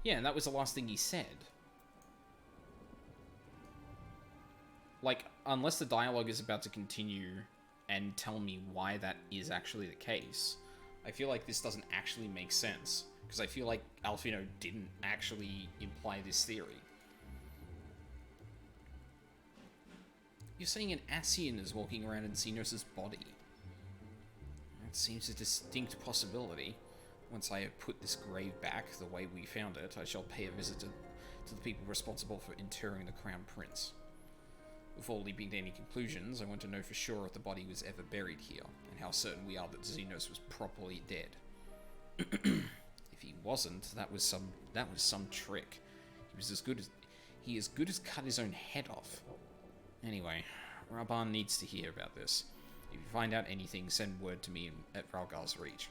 Yeah, and that was the last thing he said. Like, unless the dialogue is about to continue and tell me why that is actually the case, I feel like this doesn't actually make sense, because I feel like Alphino didn't actually imply this theory. You're saying an Ascian is walking around in Xenos' body. That seems a distinct possibility. Once I have put this grave back the way we found it, I shall pay a visit to the people responsible for interring the Crown Prince. Before leaping to any conclusions, I want to know for sure if the body was ever buried here, and how certain we are that Xenos was properly dead. If he wasn't, that was some trick. He as good as cut his own head off. Anyway, Raban needs to hear about this. If you find out anything, send word to me at Ralgar's Reach.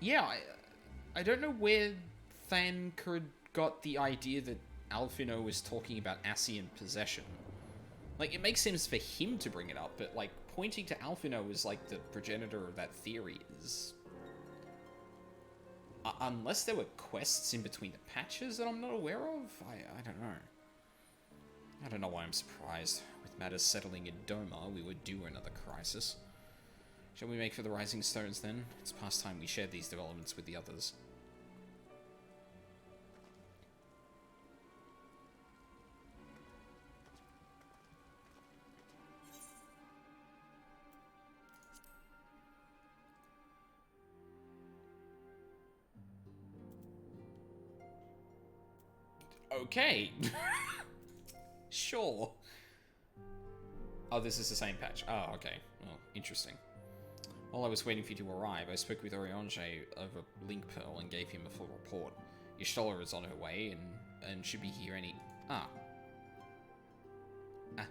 Yeah, I don't know where Thancred got the idea that Alphino was talking about Ascian possession. Like, it makes sense for him to bring it up, but, like, pointing to Alphino as, like, the progenitor of that theory is... unless there were quests in between the patches that I'm not aware of, I don't know. I don't know why I'm surprised. With matters settling in Doma, we were due another crisis. Shall we make for the Rising Stones, then? It's past time we shared these developments with the others. Okay. Sure. Oh, this is the same patch. Oh, okay. Well, interesting. While I was waiting for you to arrive, I spoke with Orionge over Link Pearl and gave him a full report. Y'shtola is on her way and should be here any... Ah. Ah.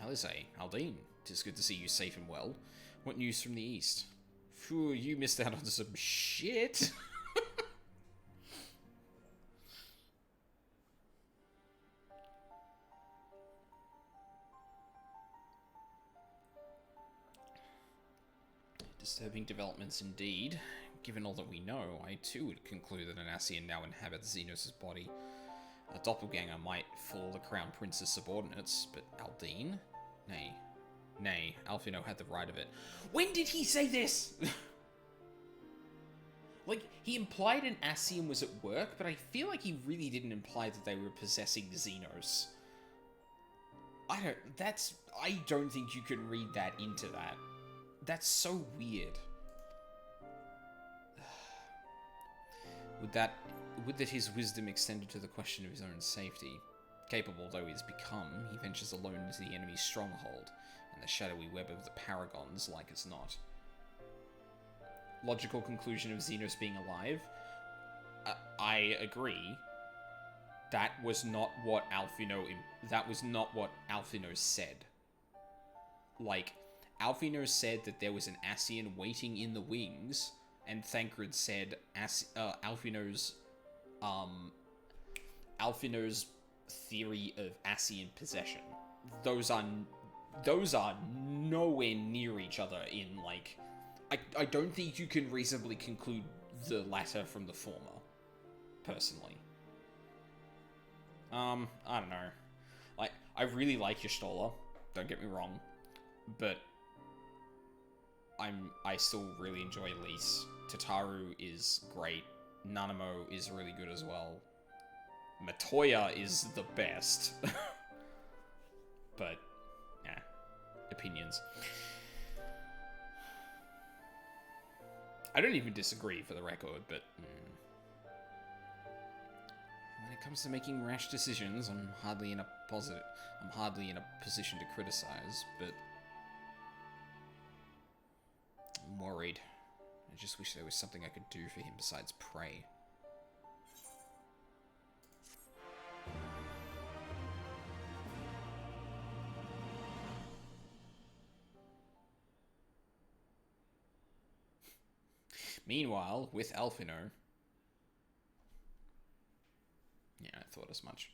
Alisaie, Aldine, 'tis good to see you safe and well. What news from the east? Phew, you missed out on some shit. Disturbing developments indeed. Given all that we know, I too would conclude that an Ascian now inhabits Xenos' body. A doppelganger might fool the Crown Prince's subordinates, but Aldine? Nay. Nay, Alphino had the right of it. When did he say this? Like, he implied an Ascian was at work, but I feel like he really didn't imply that they were possessing Xenos. I don't think you can read that into that. That's so weird. Would that his wisdom extended to the question of his own safety? Capable though he has become, he ventures alone into the enemy's stronghold, and the shadowy web of the Paragons like as not. Logical conclusion of Xenos being alive? I agree. That was not what Alphino said. Like, Alphino said that there was an Ascian waiting in the wings, and Thancred said Alphino's theory of Ascian possession. Those are nowhere near each other in, like... I don't think you can reasonably conclude the latter from the former, personally. I don't know. Like, I really like Y'shtola, don't get me wrong, but I still really enjoy Lise. Tataru is great. Nanamo is really good as well. Matoya is the best. But, yeah. Opinions. I don't even disagree, for the record, but... when it comes to making rash decisions, I'm hardly in a position to criticize, but... I'm worried. I just wish there was something I could do for him besides pray. Meanwhile, with Alphino... Yeah, I thought as much.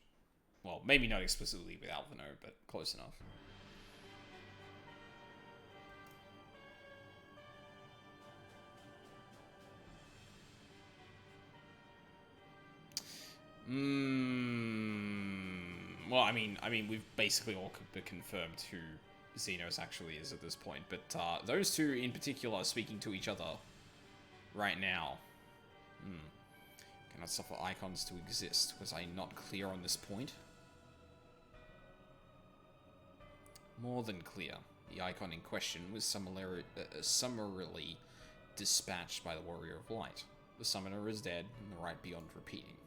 Well, maybe not explicitly with Alphino, but close enough. Well, I mean, we've basically all confirmed who Xenos actually is at this point, but those two in particular are speaking to each other right now. Cannot suffer icons to exist. Was I not clear on this point? More than clear. The icon in question was summarily dispatched by the Warrior of Light. The summoner is dead, and the right beyond repeating.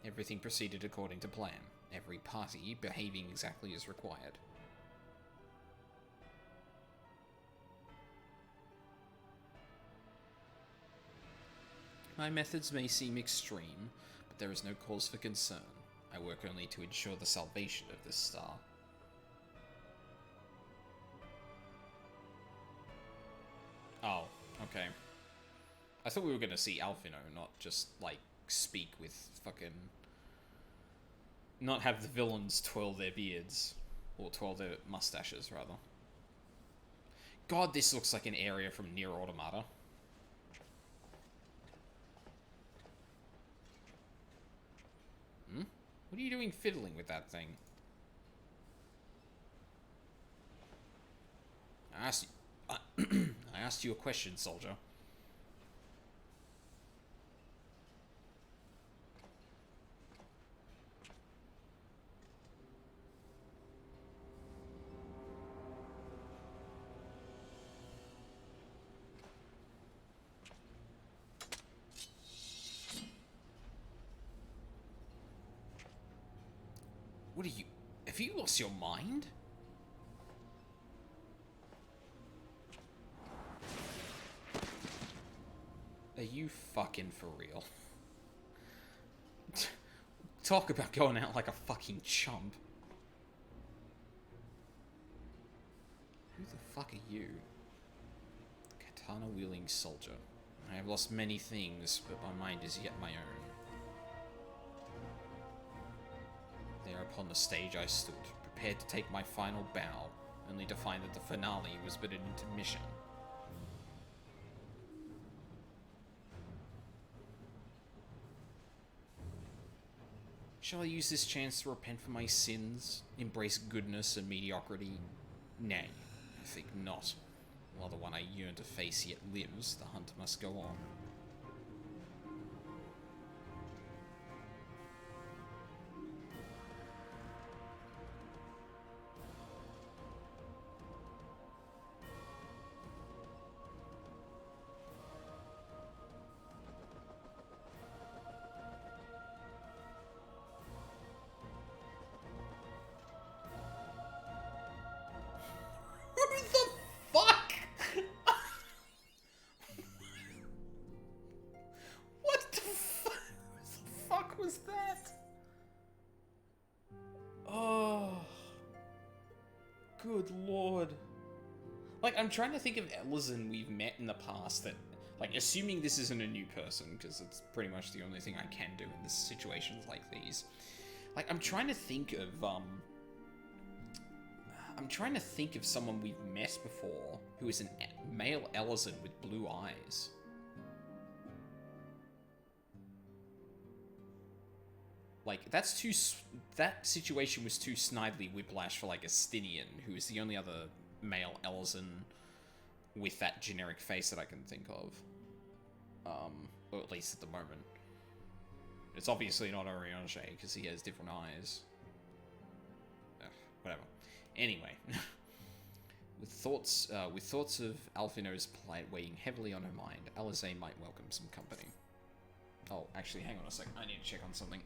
Everything proceeded according to plan, every party behaving exactly as required. My methods may seem extreme, but there is no cause for concern. I work only to ensure the salvation of this star. Oh, okay. I thought we were gonna see Alphino, not just, like, speak with fucking... Not have the villains twirl their beards. Or twirl their mustaches, rather. God, this looks like an area from Nier Automata. What are you doing fiddling with that thing? I asked you a question, soldier. lost your mind? Are you fucking for real? Talk about going out like a fucking chump. Who the fuck are you? Katana-wielding soldier. I have lost many things, but my mind is yet my own. There upon the stage I stood, prepared to take my final bow, only to find that the finale was but an intermission. Shall I use this chance to repent for my sins, embrace goodness and mediocrity? Nay, I think not. While the one I yearn to face yet lives, the hunt must go on. Good lord. Like, I'm trying to think of Ellison we've met in the past that, like, assuming this isn't a new person, because it's pretty much the only thing I can do in this situations like these. Like, I'm trying to think of someone we've met before who is a male Ellison with blue eyes. Like, that situation was too snidely whiplash for, like, Astinian, who is the only other male Ellison with that generic face that I can think of. Or at least at the moment. It's obviously not Oriange, because he has different eyes. Whatever. Anyway. With thoughts of Alphino's plight weighing heavily on her mind, Alizé might welcome some company. Oh, actually, hang on a second. I need to check on something.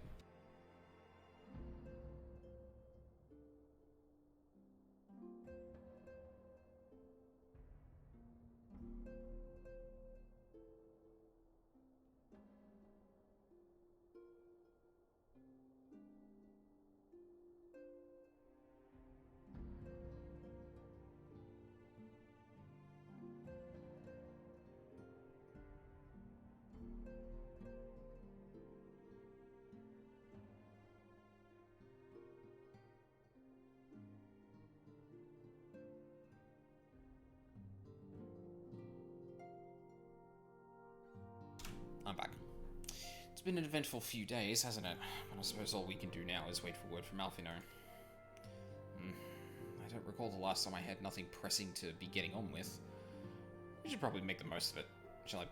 I'm back. It's been an eventful few days, hasn't it? But I suppose all we can do now is wait for word from Alphino. I don't recall the last time I had nothing pressing to be getting on with. We should probably make the most of it. Shall I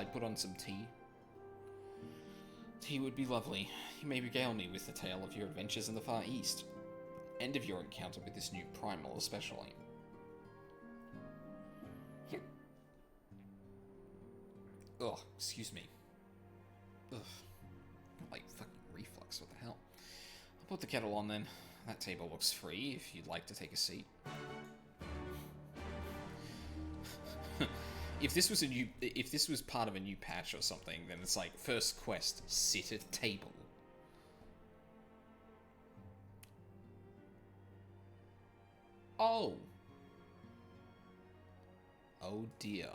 put on some tea? Tea would be lovely. You may regale me with the tale of your adventures in the Far East, and of your encounter with this new primal especially. Ugh, excuse me. Ugh. Got like fucking reflux, what the hell? I'll put the kettle on then. That table looks free if you'd like to take a seat. If this was part of a new patch or something, then it's like, first quest, sit at table. Oh. Oh dear.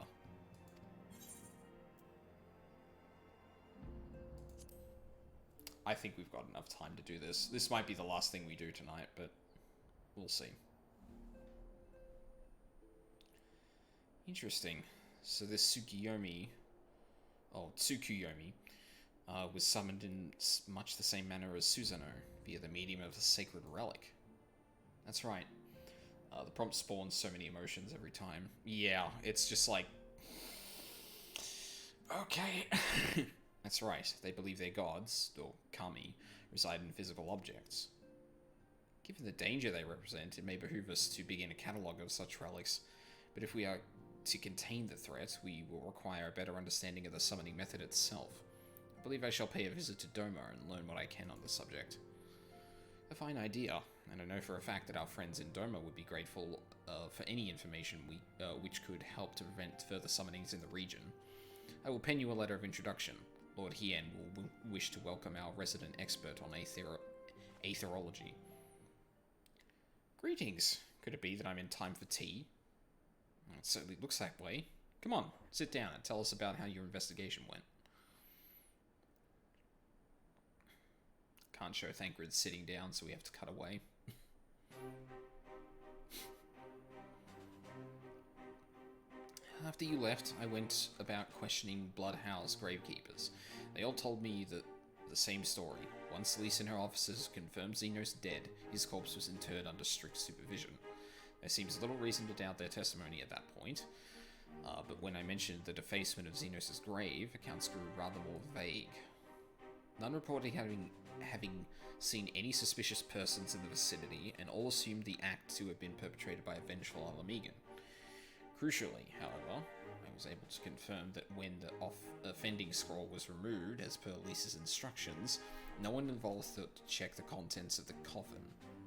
I think we've got enough time to do this. This might be the last thing we do tonight, but we'll see. Interesting. So this Tsukuyomi, was summoned in much the same manner as Susanoo, via the medium of a sacred relic. That's right. The prompt spawns so many emotions every time. Yeah, it's just like... Okay. That's right, they believe their gods, or kami, reside in physical objects. Given the danger they represent, it may behoove us to begin a catalogue of such relics, but if we are to contain the threat, we will require a better understanding of the summoning method itself. I believe I shall pay a visit to Doma and learn what I can on the subject. A fine idea, and I know for a fact that our friends in Doma would be grateful for any information which could help to prevent further summonings in the region. I will pen you a letter of introduction. Lord Hien will wish to welcome our resident expert on aetherology. Greetings. Could it be that I'm in time for tea? It certainly looks that way. Come on, sit down and tell us about how your investigation went. Can't show Thancred sitting down, so we have to cut away. After you left, I went about questioning Bloodhouse gravekeepers. They all told me the same story. Once Lise and her officers confirmed Xenos dead, his corpse was interred under strict supervision. There seems little reason to doubt their testimony at that point, but when I mentioned the defacement of Xenos' grave, accounts grew rather more vague. None reported having seen any suspicious persons in the vicinity, and all assumed the act to have been perpetrated by a vengeful Alamegan. Crucially, however, I was able to confirm that when the offending scroll was removed, as per Lisa's instructions, no one involved thought to check the contents of the coffin.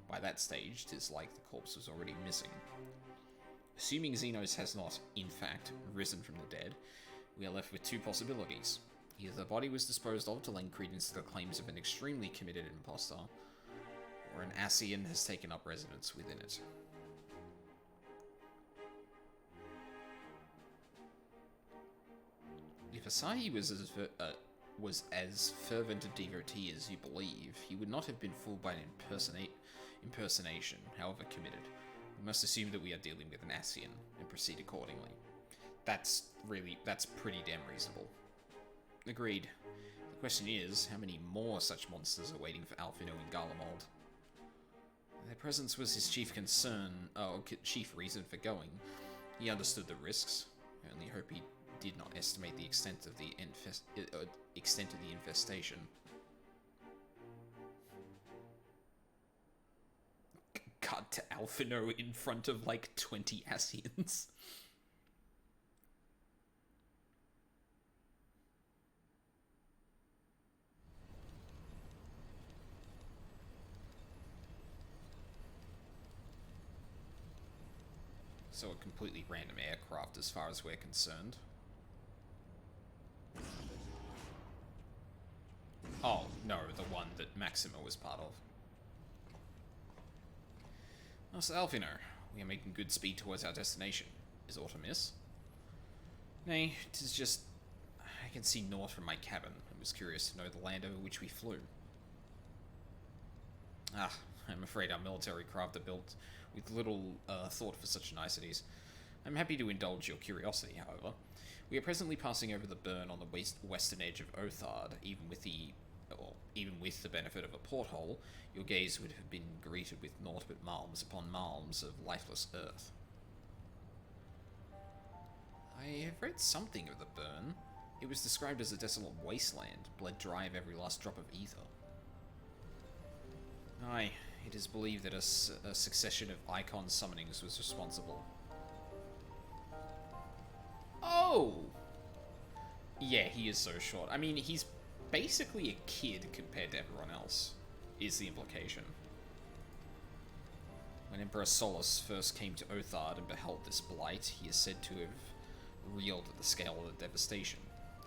By that stage, 'tis like the corpse was already missing. Assuming Xenos has not, in fact, risen from the dead, we are left with two possibilities. Either the body was disposed of to lend credence to the claims of an extremely committed impostor, or an Ascian has taken up residence within it. If Asahi was as fervent a devotee as you believe, he would not have been fooled by an impersonation, however committed. We must assume that we are dealing with an Ascian, and proceed accordingly. That's pretty damn reasonable. Agreed. The question is, how many more such monsters are waiting for Alphino and Garlemald? Their presence was his chief concern, chief reason for going. He understood the risks. I only hope he did not estimate the extent of the infestation. Cut to Alphino in front of like 20 Ascians. So a completely random aircraft as far as we're concerned. Oh, no, the one that Maxima was part of. Oh, so Alphino, we are making good speed towards our destination. Is aught amiss? Nay, 'tis just... I can see naught from my cabin. I was curious to know the land over which we flew. Ah, I'm afraid our military craft are built with little thought for such niceties. I'm happy to indulge your curiosity, however. We are presently passing over the burn on the western edge of Othard. Even with the benefit of a porthole, your gaze would have been greeted with naught but malms upon malms of lifeless earth. I have read something of the burn. It was described as a desolate wasteland, bled dry of every last drop of ether. Aye, it is believed that a succession of icon summonings was responsible. Oh! Yeah, he is so short. I mean, he's basically a kid compared to everyone else, is the implication. When Emperor Solus first came to Othard and beheld this blight, he is said to have reeled at the scale of the devastation.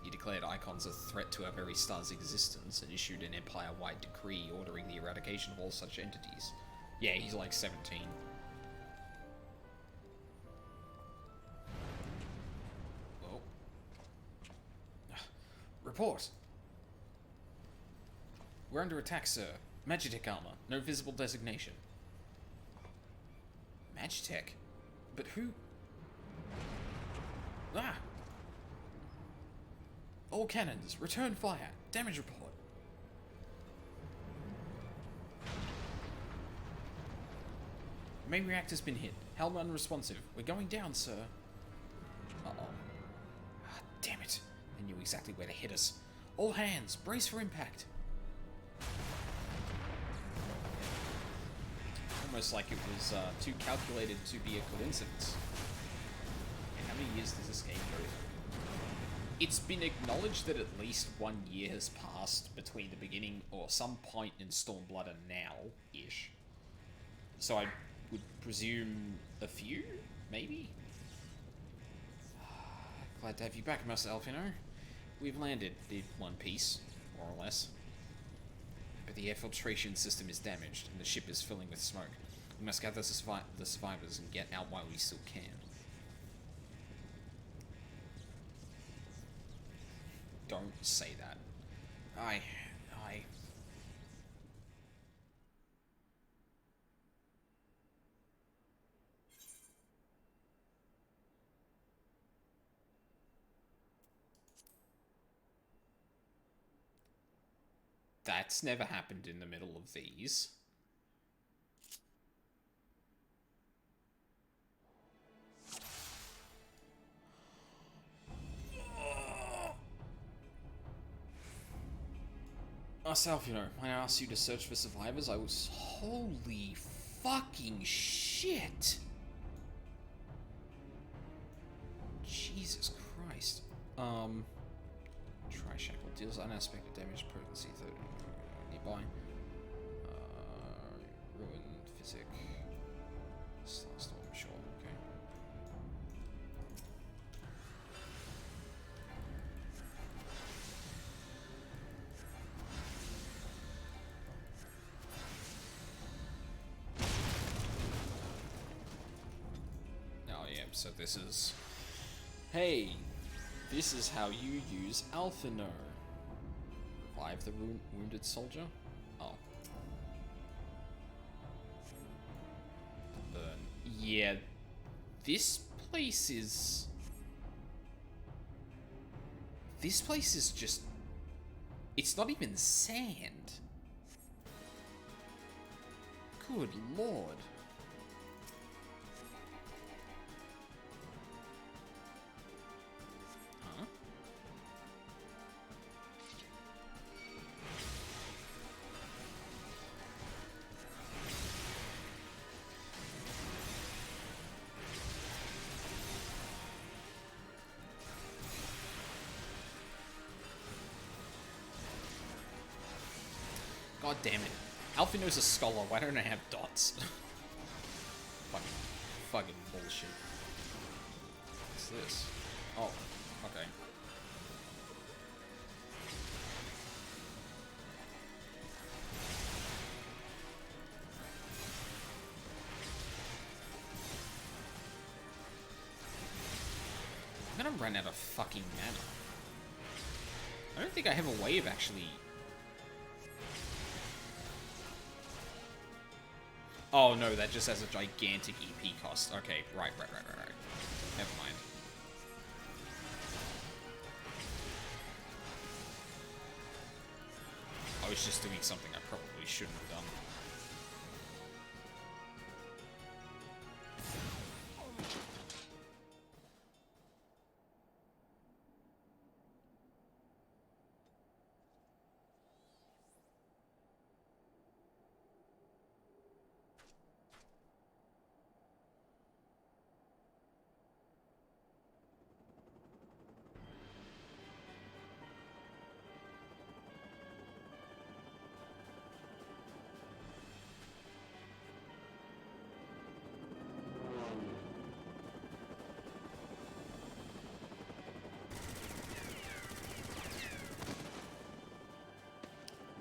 He declared icons a threat to our very star's existence and issued an empire-wide decree ordering the eradication of all such entities. Yeah, he's like 17. Oh. Report! We're under attack, sir. Magitech armor. No visible designation. Magitech? But who? Ah! All cannons, return fire. Damage report. Main reactor's been hit. Helm unresponsive. We're going down, sir. Uh-oh. Ah, damn it. I knew exactly where to hit us. All hands, brace for impact. Almost like it was too calculated to be a coincidence. And how many years does this game go through? it's been acknowledged that at least 1 year has passed between the beginning or some point in Stormblood and now-ish. So I would presume a few, maybe? Glad to have you back, myself, you know. We've landed in one piece, more or less. But the air filtration system is damaged, and the ship is filling with smoke. We must gather the survivors and get out while we still can. Don't say that. I... That's never happened in the middle of these. Myself, you know, when I asked you to search for survivors, I was... Holy fucking shit! Jesus Christ. Tri-shackle deals unaspected damage, potency 30 nearby. Ruin, physic. Starstorm, sure, okay. Oh yeah, so this is... Hey! This is how you use Alphino. Revive the wounded soldier? Oh. Burn. Yeah. This place is... This place is just... It's not even sand. Good lord. God damn it. Alphino's a scholar, why don't I have dots? Fucking bullshit. What's this? Oh, okay. I'm gonna run out of fucking mana. I don't think I have a way of actually... Oh no, that just has a gigantic EP cost. Okay, right. Never mind. I was just doing something I probably shouldn't have done.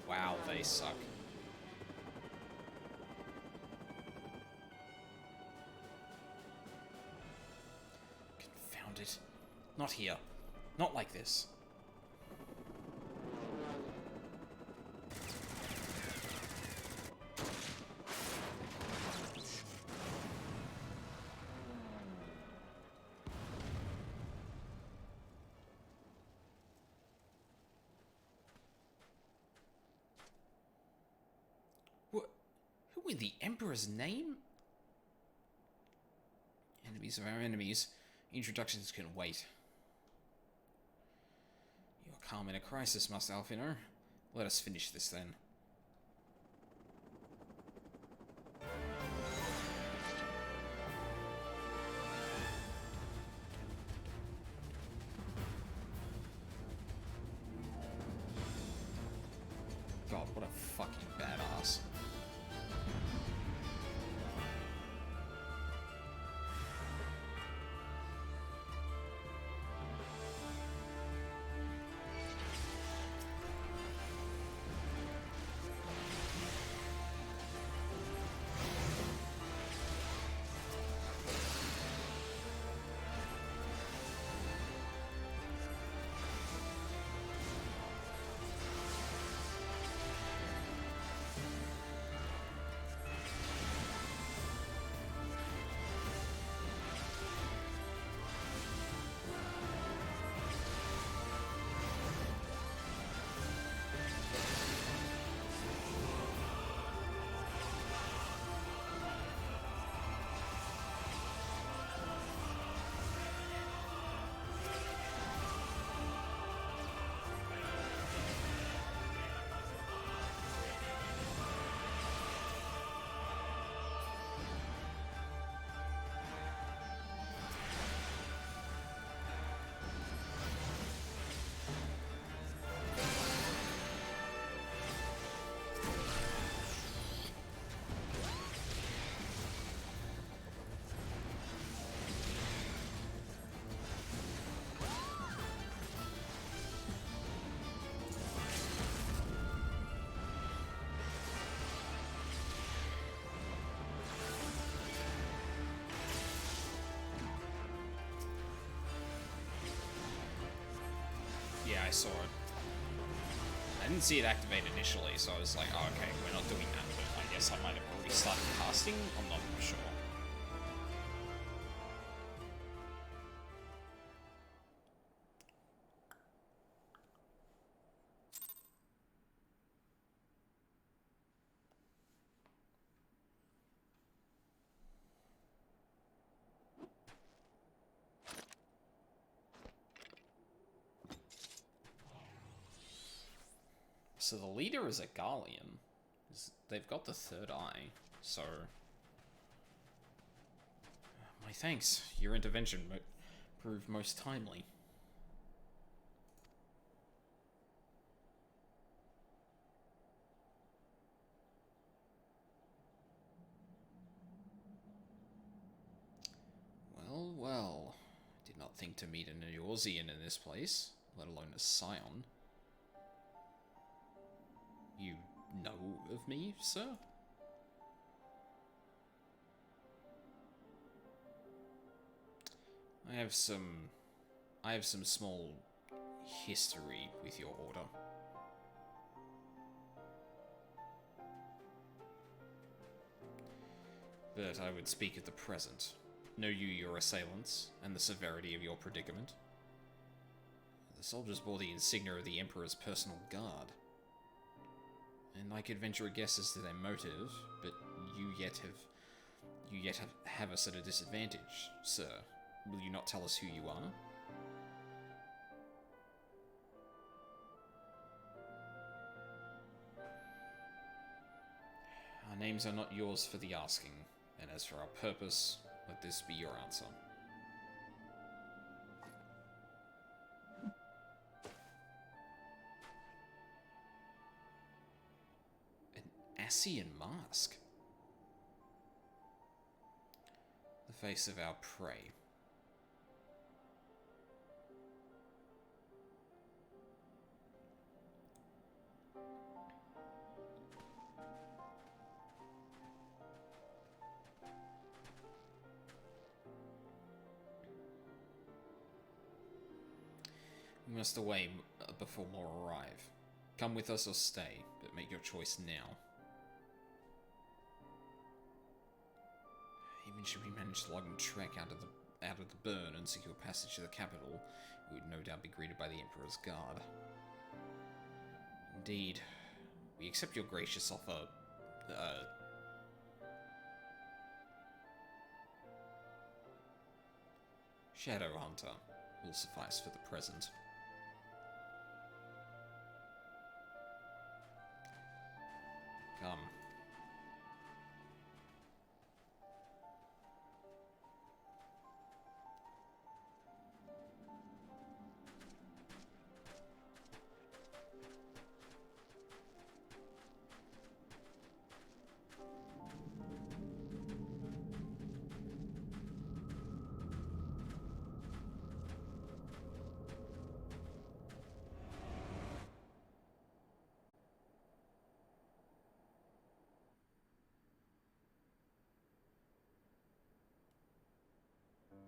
Wow, they suck. Confound it. Not here. Not like this. Who in the Emperor's name? Enemies of our enemies. Introductions can wait. You're calm in a crisis, Master Alphino. Let us finish this then. I saw it. I didn't see it activate initially, so I was like, oh, okay, we're not doing that, but I guess I might have already started casting? I'm not sure. So the leader is a Garlean. They've got the third eye, so... My thanks. Your intervention proved most timely. Well, well. Did not think to meet an Eorzean in this place, let alone a Scion. You know of me, sir? I have some small history with your order. But I would speak at the present. Know you your assailants, and the severity of your predicament? The soldiers bore the insignia of the Emperor's personal guard. And I could venture a guess as to their motive, but you yet have us at a disadvantage, sir. Will you not tell us who you are? Our names are not yours for the asking, and as for our purpose, let this be your answer. Ascian mask. The face of our prey. We must away before more arrive. Come with us or stay, but make your choice now. Even should we manage to log and trek out of the burn and secure passage to the capital, we would no doubt be greeted by the Emperor's guard. Indeed, we accept your gracious offer. Shadowhunter will suffice for the present. Come.